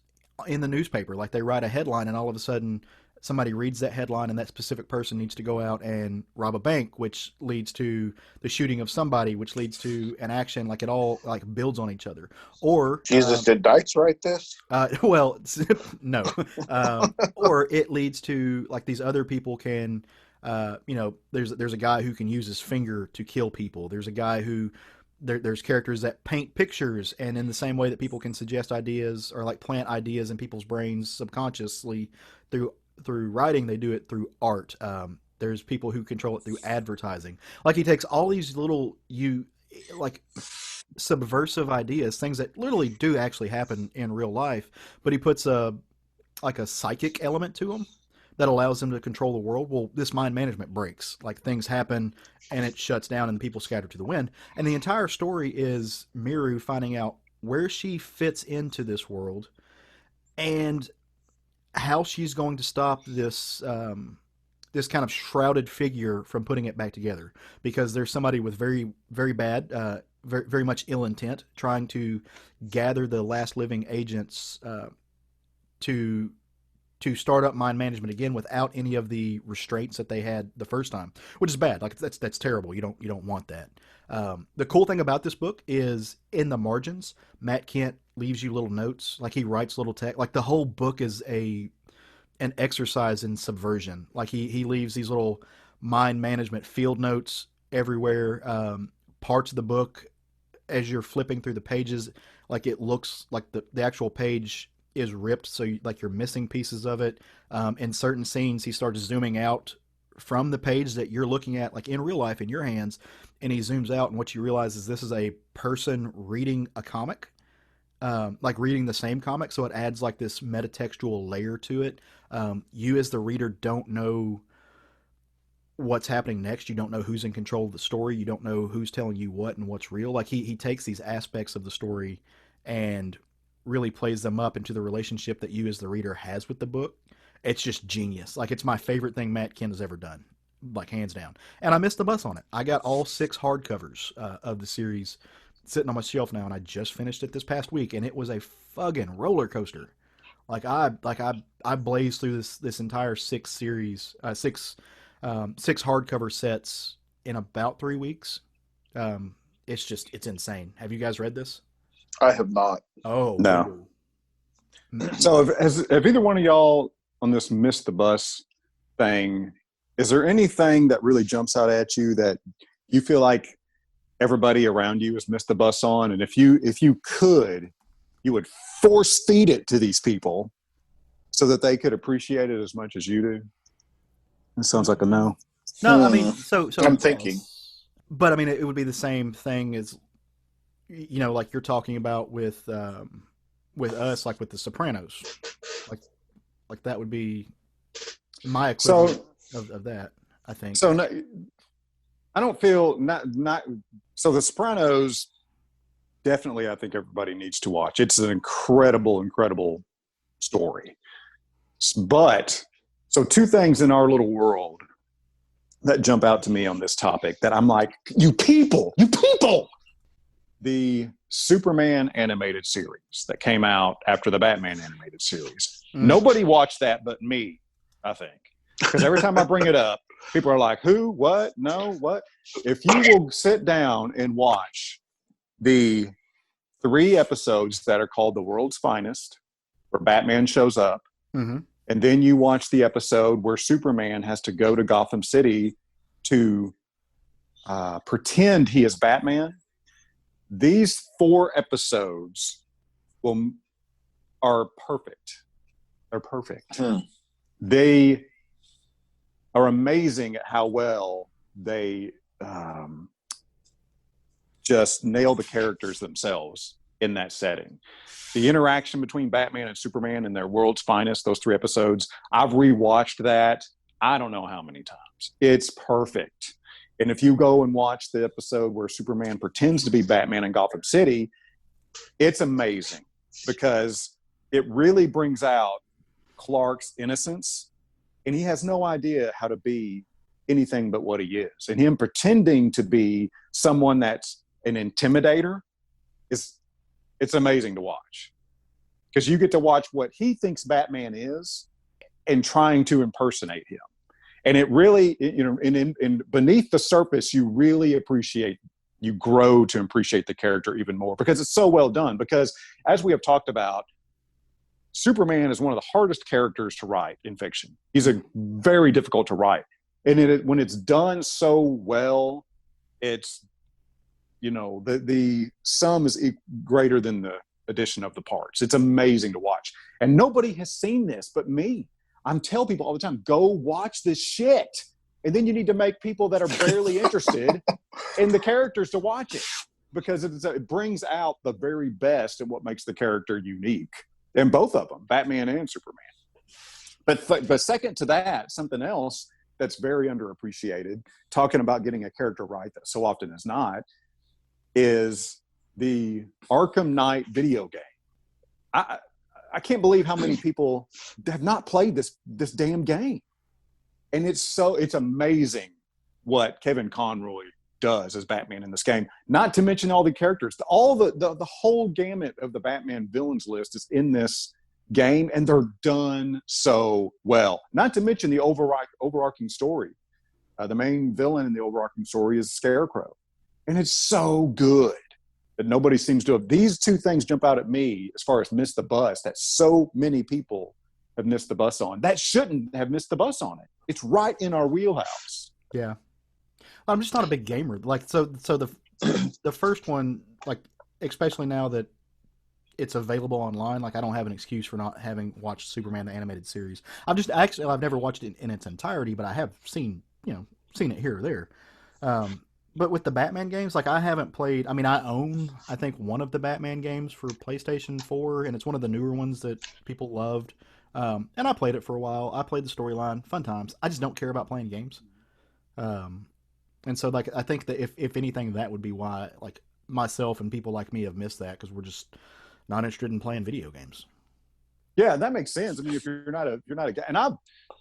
in the newspaper. Like, they write a headline and all of a sudden somebody reads that headline and that specific person needs to go out and rob a bank, which leads to the shooting of somebody, which leads to an action. Like, it all like builds on each other. Or Jesus, did Dykes write this? Well, no. Or it leads to, like, these other people can, there's a guy who can use his finger to kill people. There's a guy who, there's characters that paint pictures, and in the same way that people can suggest ideas or like plant ideas in people's brains subconsciously through writing, they do it through art. There's people who control it through advertising. Like, he takes all these little subversive ideas, things that literally do actually happen in real life, but he puts a psychic element to them that allows them to control the world. Well, this mind management breaks. Like, things happen and it shuts down and people scatter to the wind. And the entire story is Miru finding out where she fits into this world and how she's going to stop this this kind of shrouded figure from putting it back together, because there's somebody with very, very bad, very, very much ill intent, trying to gather the last living agents to start up Mind Management again without any of the restraints that they had the first time, which is bad. Like, that's terrible. You don't want that. The cool thing about this book is in the margins, Matt Kent leaves you little notes. Like, he writes little text. Like, the whole book is an exercise in subversion. Like, he leaves these little mind management field notes everywhere. Parts of the book, as you're flipping through the pages, like, it looks like the actual page is ripped, so you're missing pieces of it. In certain scenes, he starts zooming out from the page that you're looking at, like in real life in your hands, and he zooms out, and what you realize is this is a person reading a comic, like reading the same comic, so it adds like this metatextual layer to it. You as the reader don't know what's happening next. You don't know who's in control of the story. You don't know who's telling you what and what's real. Like, he takes these aspects of the story and really plays them up into the relationship that you as the reader has with the book. It's just genius. Like, it's my favorite thing Matt Kent has ever done, like, hands down. And I missed the bus on it. I got all 6 hardcovers of the series sitting on my shelf now, and I just finished it this past week, and it was a fucking roller coaster. I blazed through this entire 6 series, 6 hardcover sets in about 3 weeks. It's insane. Have you guys read this? I have not. Oh no. So have either one of y'all on this missed the bus thing, is there anything that really jumps out at you that you feel like everybody around you has missed the bus on? And if you could, you would force feed it to these people so that they could appreciate it as much as you do? It sounds like a no. No, I mean, so I'm thinking. But I mean, it would be the same thing as, like you're talking about with us, like with The Sopranos, like that would be my equivalent of that, I think. So no, I don't feel not. So The Sopranos, definitely, I think everybody needs to watch. It's an incredible story. But So two things in our little world that jump out to me on this topic that I'm like, you people. The Superman animated series that came out after the Batman animated series. Nobody watched that but me, I think. Because every time I bring it up, people are like, who, what, no, what? If you will sit down and watch the 3 episodes that are called The World's Finest, where Batman shows up, and then you watch the episode where Superman has to go to Gotham City to pretend he is Batman. These 4 episodes are perfect. They're perfect. They are amazing at how well they just nail the characters themselves in that setting. The interaction between Batman and Superman in their World's Finest, those 3 episodes, I've rewatched that I don't know how many times. It's perfect. And if you go and watch the episode where Superman pretends to be Batman in Gotham City, it's amazing because it really brings out Clark's innocence, and he has no idea how to be anything but what he is. And him pretending to be someone that's an intimidator it's amazing to watch because you get to watch what he thinks Batman is and trying to impersonate him. And it really, in beneath the surface, you grow to appreciate the character even more because it's so well done. Because as we have talked about, Superman is one of the hardest characters to write in fiction. He's very difficult to write. And when it's done so well, it's, the sum is greater than the addition of the parts. It's amazing to watch. And nobody has seen this but me. I'm telling people all the time, go watch this shit. And then you need to make people that are barely interested in the characters to watch it because it brings out the very best and what makes the character unique. And both of them, Batman and Superman. But second to that, something else that's very underappreciated, talking about getting a character right that so often is not, is the Arkham Knight video game. I can't believe how many people have not played this damn game. And it's amazing what Kevin Conroy does as Batman in this game. Not to mention all the characters. The whole gamut of the Batman villains list is in this game, and they're done so well. Not to mention the overarching story. The main villain in the overarching story is Scarecrow. And it's so good that nobody seems to have. These 2 things jump out at me as far as missed the bus that so many people have missed the bus on. That shouldn't have missed the bus on it. It's right in our wheelhouse. Yeah. I'm just not a big gamer. Like, so the first one, like, especially now that it's available online, like, I don't have an excuse for not having watched Superman the animated series. I've never watched it in its entirety, but I have seen it here or there. But with the Batman games, like, I haven't played. I mean, I own, I think, one of the Batman games for PlayStation 4, and it's one of the newer ones that people loved. And I played it for a while. I played the storyline, fun times. I just don't care about playing games. And so, like, I think that if anything, that would be why, like, myself and people like me have missed that because we're just not interested in playing video games. Yeah, that makes sense. I mean, if you're not a and I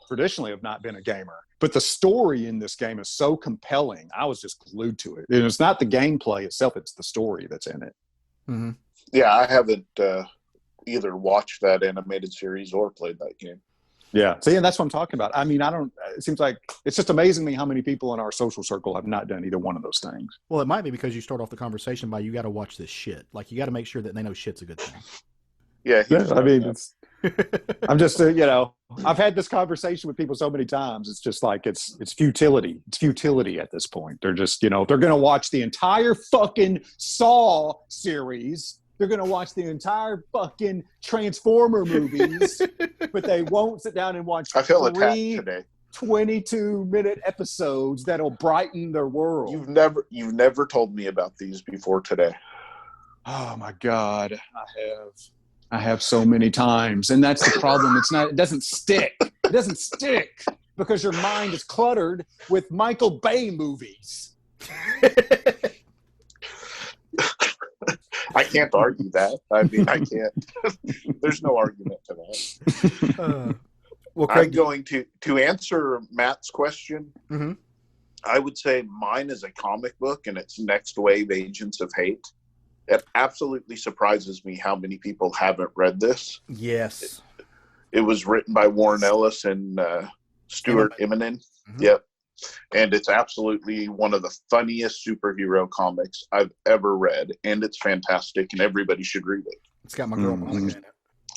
traditionally have not been a gamer, but the story in this game is so compelling. I was just glued to it. And it's not the gameplay itself; it's the story that's in it. Mm-hmm. Yeah, I haven't either watched that animated series or played that game. Yeah, so yeah, that's what I'm talking about. I mean, it seems like it's just amazing to me how many people in our social circle have not done either one of those things. Well, it might be because you start off the conversation by, you got to watch this shit. Like, you got to make sure that they know shit's a good thing. Yeah, I mean, I'm just, I've had this conversation with people so many times. It's just like, it's futility. It's futility at this point. They're just, they're going to watch the entire fucking Saw series. They're going to watch the entire fucking Transformer movies, but they won't sit down and watch I feel attacked today. 22-minute episodes that'll brighten their world. You've never told me about these before today. Oh my God, I have so many times, and that's the problem. It doesn't stick. It doesn't stick because your mind is cluttered with Michael Bay movies. I can't argue that. I mean, I can't. There's no argument to that. Well, I'm Craig, going to answer Matt's question. Mm-hmm. I would say mine is a comic book, and it's Next Wave Agents of Hate. It absolutely surprises me how many people haven't read this. Yes. It was written by Warren Ellis and Stuart Immonen. Mm-hmm. Yep. And it's absolutely one of the funniest superhero comics I've ever read. And it's fantastic, and everybody should read it. It's got my girl Monica in it.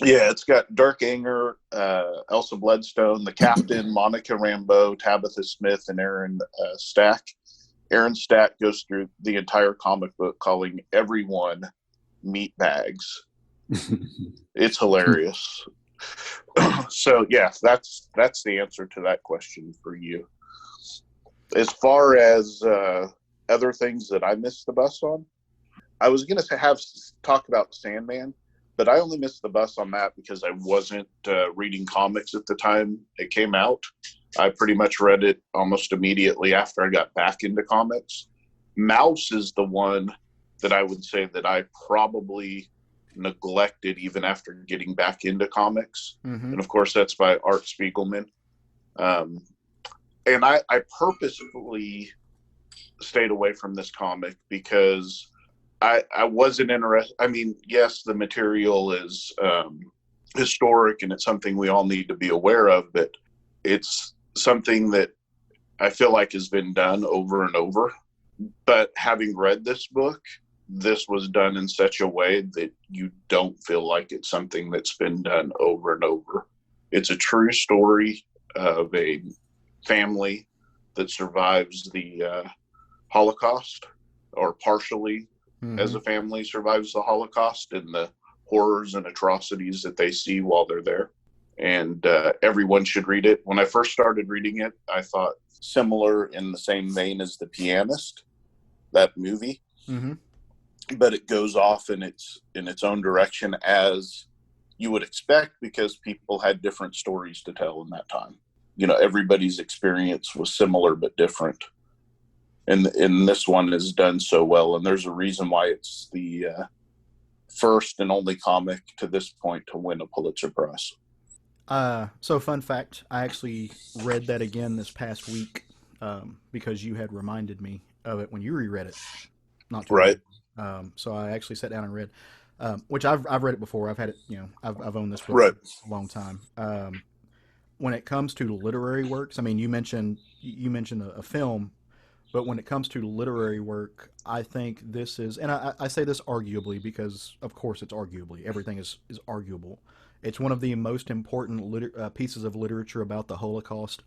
Yeah, it's got Dirk Anger, Elsa Bloodstone, the Captain, Monica Rambeau, Tabitha Smith, and Aaron Stack. Aaron Stack goes through the entire comic book calling everyone meat bags. It's hilarious. So yeah, that's the answer to that question for you. As far as other things that I missed the bus on, I was going to talk about Sandman, but I only missed the bus on that because I wasn't reading comics at the time it came out. I pretty much read it almost immediately after I got back into comics. Mouse is the one that I would say that I probably neglected even after getting back into comics. Mm-hmm. And of course, that's by Art Spiegelman. And I purposefully stayed away from this comic because I wasn't interested. I mean, yes, the material is historic and it's something we all need to be aware of, but it's something that I feel like has been done over and over. But having read this book, this was done in such a way that you don't feel like it's something that's been done over and over. It's a true story of a family that survives the Holocaust, or partially as a family survives the Holocaust, and the horrors and atrocities that they see while they're there. And everyone should read it. When I first started reading it, I thought similar in the same vein as The Pianist, that movie. Mm-hmm. But it goes off in its own direction, as you would expect, because people had different stories to tell in that time. You know, everybody's experience was similar but different. And this one is done so well, and there's a reason why it's the first and only comic to this point to win a Pulitzer Prize. So fun fact, I actually read that again this past week because you had reminded me of it when you reread it. Not too right. So I actually sat down and read, which I've read it before. I've had it, I've owned this book right. for a long time. When it comes to literary works, I mean, you mentioned a film, but when it comes to literary work, I think this is, and I say this arguably because, of course, it's arguably. Everything is arguable. It's one of the most important pieces of literature about the Holocaust,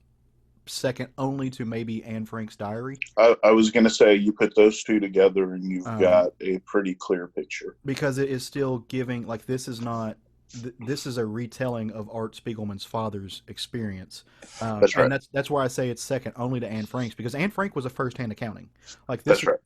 second only to maybe Anne Frank's diary. I was going to say, you put those two together and you've got a pretty clear picture. Because it is still giving, like, this is a retelling of Art Spiegelman's father's experience. That's right. And that's why I say it's second only to Anne Frank's, because Anne Frank was a first-hand accounting. Like, that's right.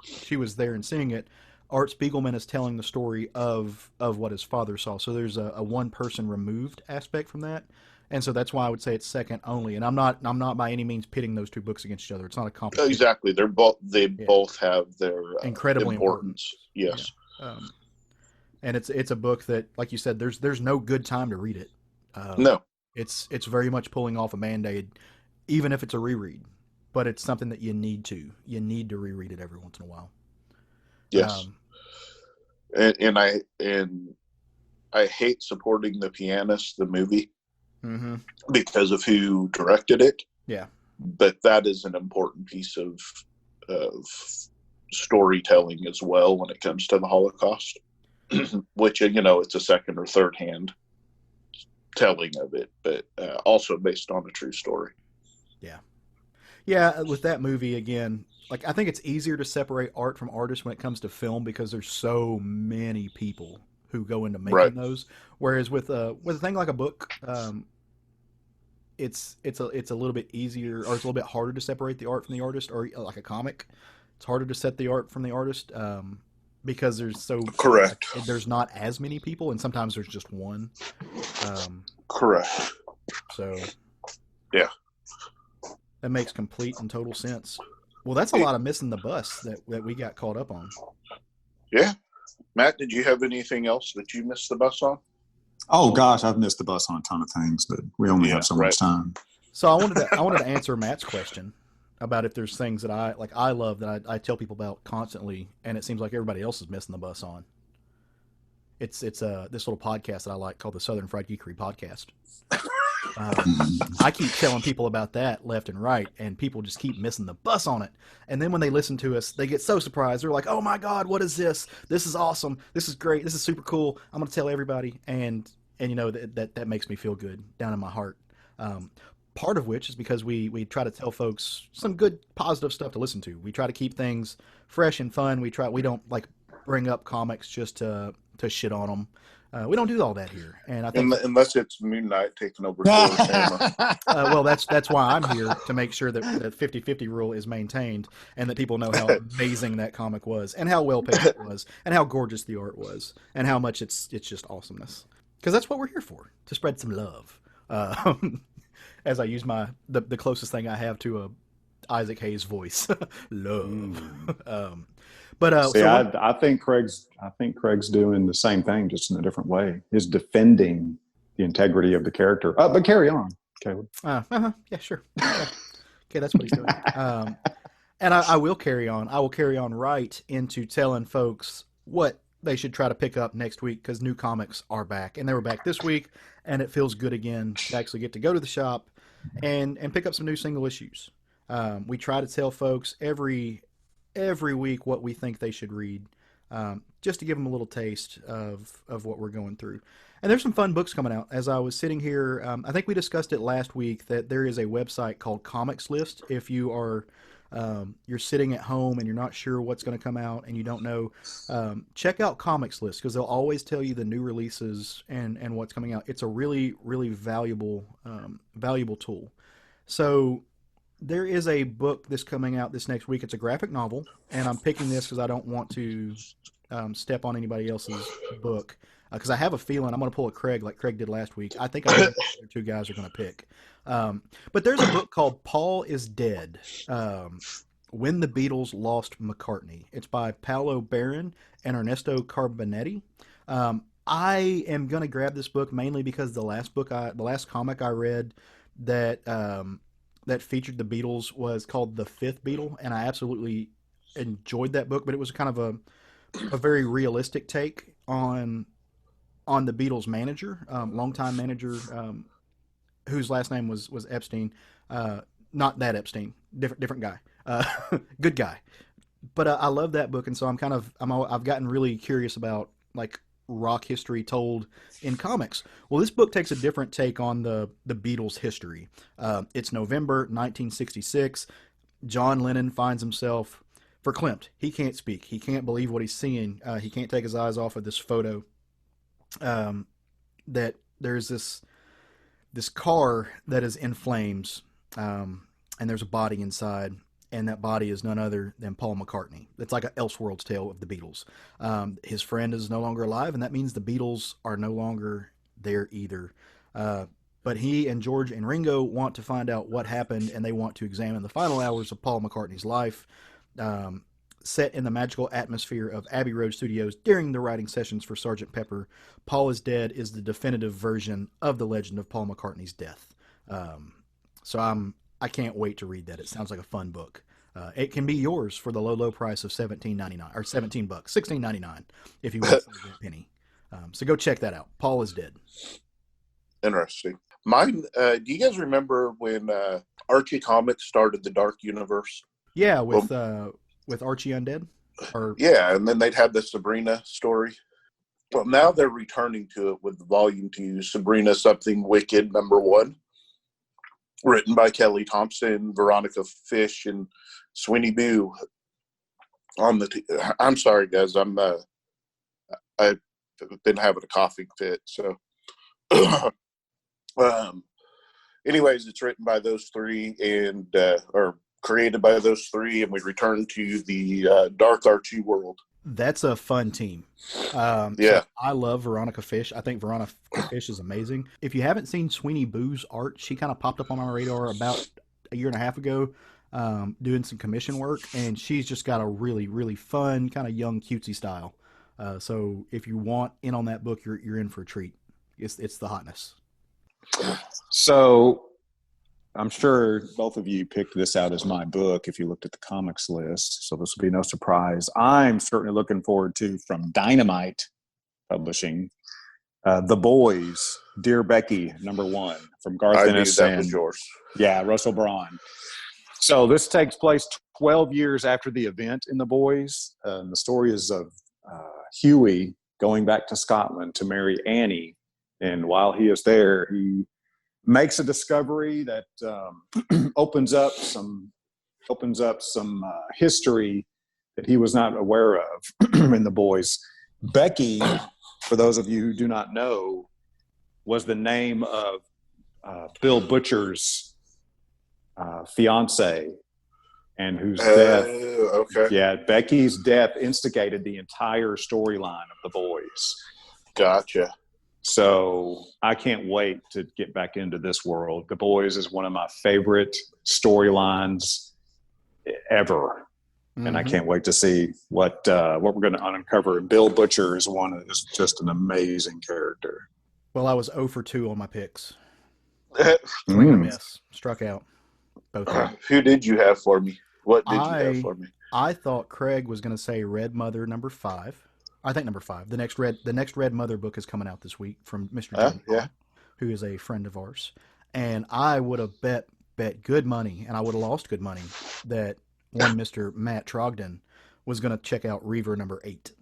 She was there and seeing it. Art Spiegelman is telling the story of what his father saw. So there's a one-person removed aspect from that. And so that's why I would say it's second only. And I'm not by any means pitting those two books against each other. It's not a competition. Exactly. They both have their incredibly importance. Yes. Yeah. And it's a book that, like you said, there's no good time to read it. No. It's very much pulling off a Band-Aid, even if it's a reread. But it's something that you need to reread it every once in a while. Yes. And I hate supporting The Pianist, the movie, because of who directed it. Yeah. But that is an important piece of storytelling as well when it comes to the Holocaust, which, it's a second or third hand telling of it, but also based on a true story. Yeah. Yeah, with that movie, again, like, I think it's easier to separate art from artists when it comes to film because there's so many people who go into making those. Whereas with a thing like a book, it's a little bit easier, or it's a little bit harder to separate the art from the artist, or like a comic, it's harder to set the art from the artist because there's not as many people, and sometimes there's just one. Correct. So yeah. That makes complete and total sense. Well, that's a lot of missing the bus that we got caught up on. Yeah. Matt, did you have anything else that you missed the bus on? Oh gosh, I've missed the bus on a ton of things, but we only have so much time. So I wanted to answer Matt's question about if there's things that I love that I tell people about constantly, and it seems like everybody else is missing the bus on. It's this little podcast that I like called the Southern Fried Geekery Podcast. I keep telling people about that left and right, and people just keep missing the bus on it. And then when they listen to us, they get so surprised. They're like, "Oh my God, what is this? This is awesome. This is great. This is super cool. I'm going to tell everybody." And you know that makes me feel good down in my heart. Part of which is because we try to tell folks some good positive stuff to listen to. We try to keep things fresh and fun. We don't like bring up comics just to shit on them. We don't do all that here, and I think unless it's Moon Knight taking over Thor's hammer. Well, that's why I'm here, to make sure that the 50-50 rule is maintained, and that people know how amazing that comic was, and how well paced it was, and how gorgeous the art was, and how much it's just awesomeness. Because that's what we're here for, to spread some love. As I use the closest thing I have to a Isaac Hayes voice, love. See, I think Craig's doing the same thing, just in a different way. He's defending the integrity of the character. But carry on, Caleb. Yeah, sure. Yeah. Okay, that's what he's doing. And I will carry on. I will carry on right into telling folks what they should try to pick up next week, because new comics are back, and they were back this week, and it feels good again to actually get to go to the shop and pick up some new single issues. We try to tell folks every week what we think they should read, just to give them a little taste of what we're going through. And there's some fun books coming out. As I was sitting here, I think we discussed it last week, that there is a website called Comics List. If you are you're sitting at home and you're not sure what's going to come out and you don't know, check out Comics List, because they'll always tell you the new releases and what's coming out. It's a really, really valuable tool. So there is a book that's coming out this next week. It's a graphic novel, and I'm picking this because I don't want to step on anybody else's book, because I have a feeling I'm going to pull a Craig like Craig did last week. I think I know what the two guys are going to pick. But there's a book called Paul is Dead, When the Beatles Lost McCartney. It's by Paolo Baron and Ernesto Carbonetti. I am going to grab this book mainly because the last comic I read that featured the Beatles was called The Fifth Beatle, and I absolutely enjoyed that book. But it was kind of a very realistic take on the Beatles manager, longtime manager, whose last name was Epstein. Not that Epstein, different guy, good guy. But I love that book, and so I've gotten really curious about like rock history told in comics. Well, this book takes a different take on the Beatles' history. It's November 1966. John Lennon finds himself verklempt. He can't speak. He can't believe what he's seeing. He can't take his eyes off of this photo. That there's this car that is in flames, and there's a body inside, and that body is none other than Paul McCartney. It's like an Elseworlds tale of the Beatles. His friend is no longer alive, and that means the Beatles are no longer there either. But he and George and Ringo want to find out what happened, and they want to examine the final hours of Paul McCartney's life, set in the magical atmosphere of Abbey Road Studios during the writing sessions for Sgt. Pepper. Paul is Dead is the definitive version of the legend of Paul McCartney's death. So I can't wait to read that. It sounds like a fun book. It can be yours for the low price of $17.99 or $17, $16.99 if you want to save a penny. So go check that out. Paul is Dead. Interesting. Mine. Do you guys remember when Archie Comics started the Dark Universe? Yeah, with Archie Undead. Yeah, and then they'd had the Sabrina story. Well, now they're returning to it with Volume 2, Sabrina Something Wicked #1, written by Kelly Thompson, Veronica Fish, and Sweeney Boo. I'm sorry, guys. I've been having a coughing fit, so. Anyways, it's written by those three and or created by those three, and we return to the Dark Archie world. That's a fun team. Yeah. So I love Veronica Fish. I think Veronica Fish is amazing. If you haven't seen Sweeney Boo's art, she kind of popped up on our radar about a year and a half ago, doing some commission work, and she's just got a really, really fun, kind of young, cutesy style. So if you want in on that book, you're in for a treat. it's the hotness. So I'm sure both of you picked this out as my book if you looked at the comics list. So this will be no surprise. I'm certainly looking forward to, from Dynamite Publishing, The Boys, Dear Becky, #1, from Garth I knew Ennis that and was yours. Russell Braun. So this takes place 12 years after the event in The Boys. The story is of Huey going back to Scotland to marry Annie. And while he is there, he makes a discovery that opens up some history that he was not aware of in The Boys. Becky, for those of you who do not know, was the name of Bill Butcher's fiance, and whose death, Becky's death instigated the entire storyline of The Boys. Gotcha. So I can't wait to get back into this world. The Boys is one of my favorite storylines ever. And I can't wait to see what we're going to uncover. Bill Butcher is just an amazing character. Well, I was 0 for 2 on my picks. Swing and a miss. Struck out. Both. Who did you have for me? What did you have for me? I thought Craig was going to say Red Mother #5. I think #5. The next Red Mother book is coming out this week from Mr. Jim, who is a friend of ours. And I would have bet good money, and I would have lost good money, that one Mr. Matt Trogdon was going to check out Reaver #8.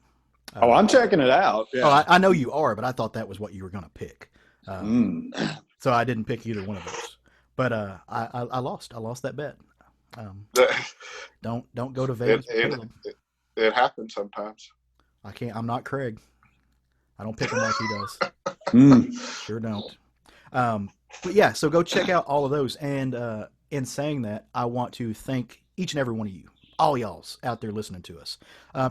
I'm checking it out. Yeah. Oh, I know you are, but I thought that was what you were going to pick. So I didn't pick either one of those. But I lost. I lost that bet. Don't go to Vegas. It happens sometimes. I can't. I'm not Craig. I don't pick him like he does. Sure don't. But yeah, so go check out all of those. And in saying that, I want to thank each and every one of you, all y'all's out there listening to us,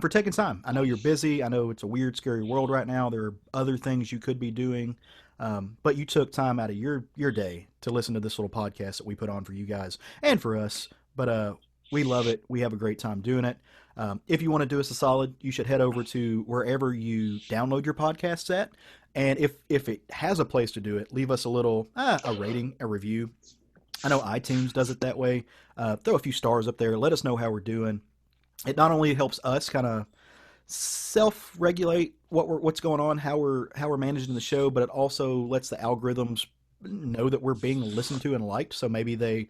for taking time. I know you're busy. I know it's a weird, scary world right now. There are other things you could be doing. But you took time out of your day to listen to this little podcast that we put on for you guys and for us. But we love it. We have a great time doing it. If you want to do us a solid, you should head over to wherever you download your podcasts at. And if it has a place to do it, leave us a little, a rating, a review. I know iTunes does it that way. Throw a few stars up there. Let us know how we're doing. It not only helps us kind of self-regulate what's going on, how we're managing the show, but it also lets the algorithms know that we're being listened to and liked. So maybe they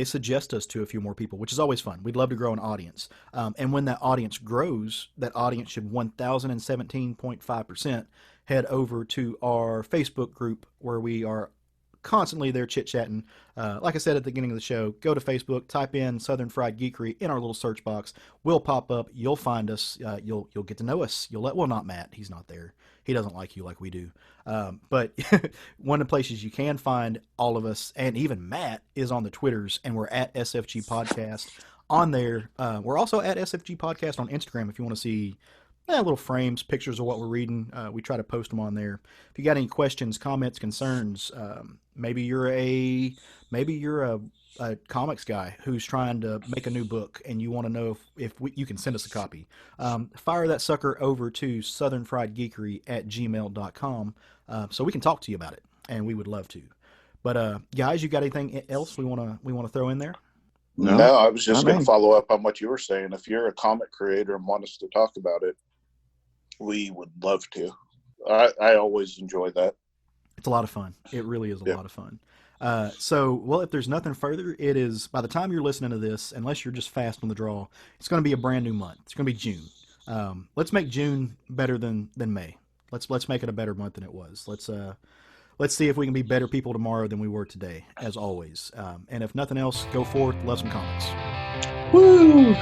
suggest us to a few more people, which is always fun. We'd love to grow an audience. And when that audience grows, that audience should 1017.5% head over to our Facebook group, where we are constantly there chit-chatting. Like I said at the beginning of the show, go to Facebook, type in Southern Fried Geekery in our little search box. We'll pop up. You'll find us. You'll get to know us. Well, not Matt. He's not there. He doesn't like you like we do. But one of the places you can find all of us, and even Matt, is on the Twitters, and we're at SFG Podcast on there. We're also at SFG Podcast on Instagram if you want to see little frames, pictures of what we're reading. We try to post them on there. If you got any questions, comments, concerns, maybe you're a comics guy who's trying to make a new book and you want to know if you can send us a copy. Fire that sucker over to southernfriedgeekery@gmail.com so we can talk to you about it, and we would love to. But guys, you got anything else we want to throw in there? No, I was just going to follow up on what you were saying. If you're a comic creator and want us to talk about it, we would love to. I always enjoy that. It's a lot of fun. It really is a lot of fun. So, if there's nothing further, it is, by the time you're listening to this, unless you're just fast on the draw, it's going to be a brand new month. It's going to be June. Let's make June better than May. Let's make it a better month than it was. Let's see if we can be better people tomorrow than we were today, as always. And if nothing else, go forth, love some comics. Woo!